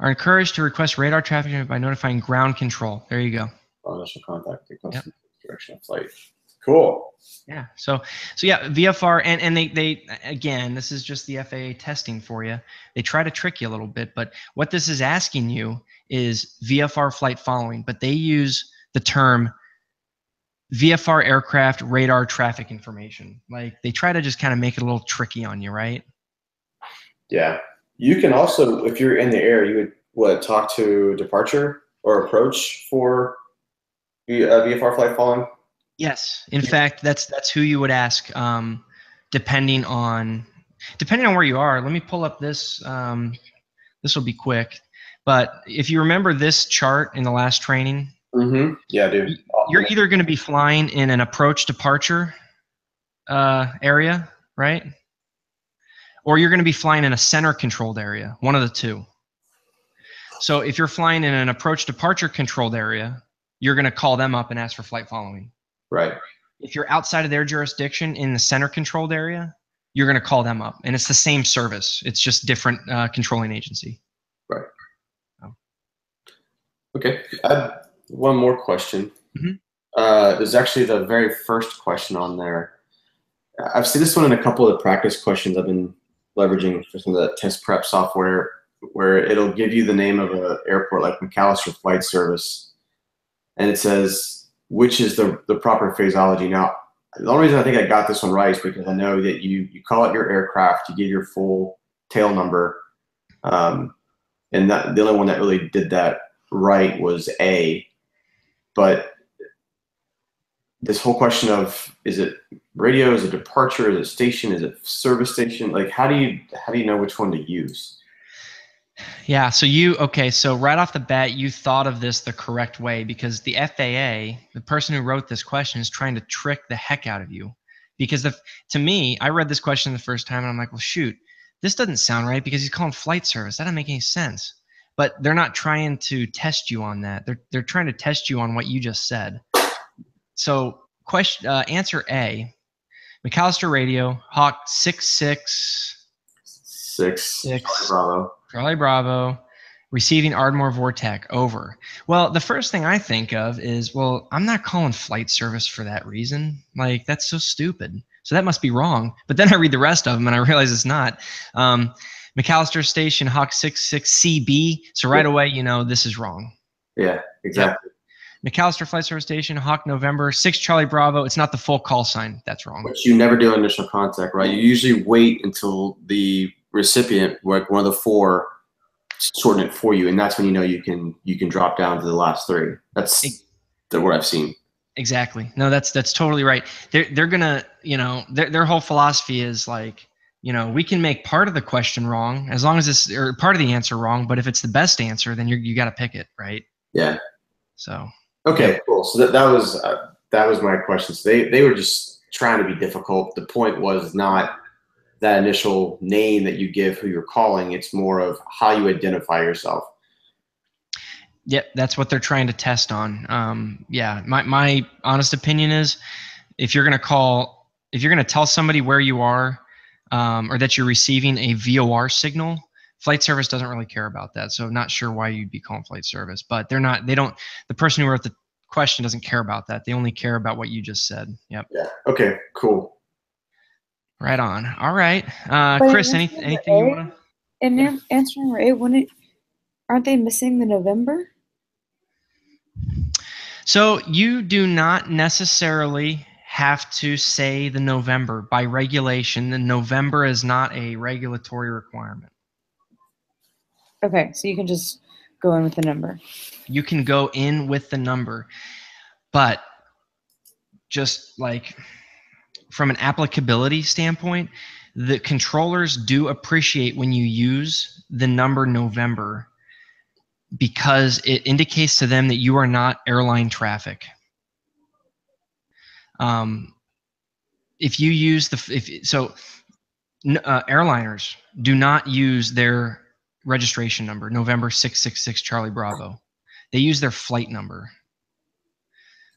Are encouraged to request radar traffic by notifying ground control. There you go. Initial contact. Yep. Direction of flight. Cool. Yeah. So yeah, VFR and they again, this is just the FAA testing for you. They try to trick you a little bit, but what this is asking you is VFR flight following, but they use the term VFR aircraft radar traffic information. Like they try to just kind of make it a little tricky on you, right? Yeah. You can also, if you're in the air, you would talk to departure or approach for VFR flight following. Yes. In fact, that's who you would ask, depending on where you are. Let me pull up this. This will be quick. But if you remember this chart in the last training, yeah, dude. You're either going to be flying in an approach departure area, right? Or you're going to be flying in a center controlled area, one of the two. So if you're flying in an approach departure controlled area, you're going to call them up and ask for flight following. Right. If you're outside of their jurisdiction in the center controlled area, you're going to call them up. And it's the same service. It's just different controlling agency. Right. Oh. Okay. I have one more question. There's actually the very first question on there. I've seen this one in a couple of the practice questions I've been leveraging for some of the test prep software, where it'll give you the name of an airport like McAllister Flight Service, and it says which is the proper phraseology. Now, the only reason I think I got this one right is because I know that you call it your aircraft, you give your full tail number, and that the only one that really did that right was A. But this whole question of, is it radio, is it departure, is it station, is it service station? Like, how do you know which one to use? Yeah, so right off the bat, you thought of this the correct way, because the FAA, the person who wrote this question, is trying to trick the heck out of you. Because to me, I read this question the first time and I'm like, well, shoot, this doesn't sound right because he's calling flight service. That doesn't make any sense. But they're not trying to test you on that. They're trying to test you on what you just said. So answer A, McAllister Radio, Hawk 666 Charlie Bravo, receiving Ardmore Vortec, over. Well, the first thing I think of is, well, I'm not calling flight service for that reason. Like, that's so stupid. So that must be wrong. But then I read the rest of them and I realize it's not. McAllister Station, Hawk 66CB. So right away, you know, this is wrong. Yeah, exactly. Yep. McAllister Flight Service Station, Hawk November, 6 Charlie Bravo. It's not the full call sign. That's wrong. But you never do initial contact, right? You usually wait until the recipient, like one of the four, shorten it for you, and that's when you know you can drop down to the last three. That's what I've seen. Exactly. No, that's totally right. They're gonna, you know, their whole philosophy is like, you know, we can make part of the question wrong as long as it's, or part of the answer wrong, but if it's the best answer, then you got to pick it, right? Yeah. So Okay, cool. So that was my question. So they were just trying to be difficult. The point was not that initial name that you give who you're calling. It's more of how you identify yourself. Yep, that's what they're trying to test on. Yeah, my honest opinion is, if you're going to tell somebody where you are, or that you're receiving a VOR signal, flight service doesn't really care about that. So I'm not sure why you'd be calling flight service, but the person who wrote the question doesn't care about that. They only care about what you just said. Yep. Yeah. Okay, cool. Right on. All right. But Chris, in anything answering you A- want to? In their answering A, aren't they missing the November? So you do not necessarily have to say the November. By regulation, the November is not a regulatory requirement. Okay, so you can just go in with the number. You can go in with the number, but just like from an applicability standpoint, the controllers do appreciate when you use the number November, because it indicates to them that you are not airline traffic. If you use airliners do not use their registration number, November 666 Charlie Bravo. They use their flight number.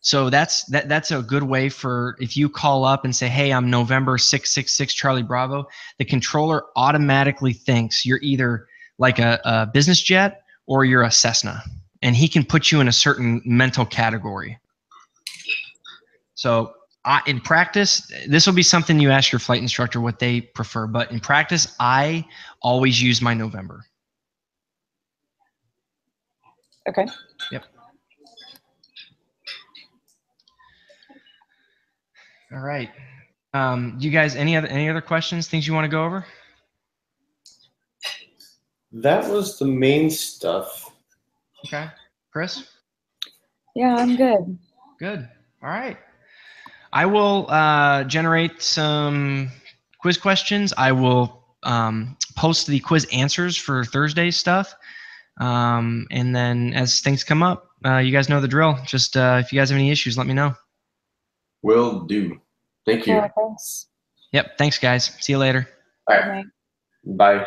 So that's a good way for, if you call up and say, hey, I'm November 666 Charlie Bravo, the controller automatically thinks you're either like a business jet or you're a Cessna, and he can put you in a certain mental category. So in practice, this will be something you ask your flight instructor what they prefer, but in practice, I always use my November. Okay. Yep. All right. You guys, any other questions, things you want to go over? That was the main stuff. Okay. Chris? Yeah, I'm good. Good. All right. I will generate some quiz questions. I will post the quiz answers for Thursday's stuff. And then as things come up, you guys know the drill. Just if you guys have any issues, let me know. Will do. Thank you. Cool, thanks. Yep. Thanks, guys. See you later. All right. Bye.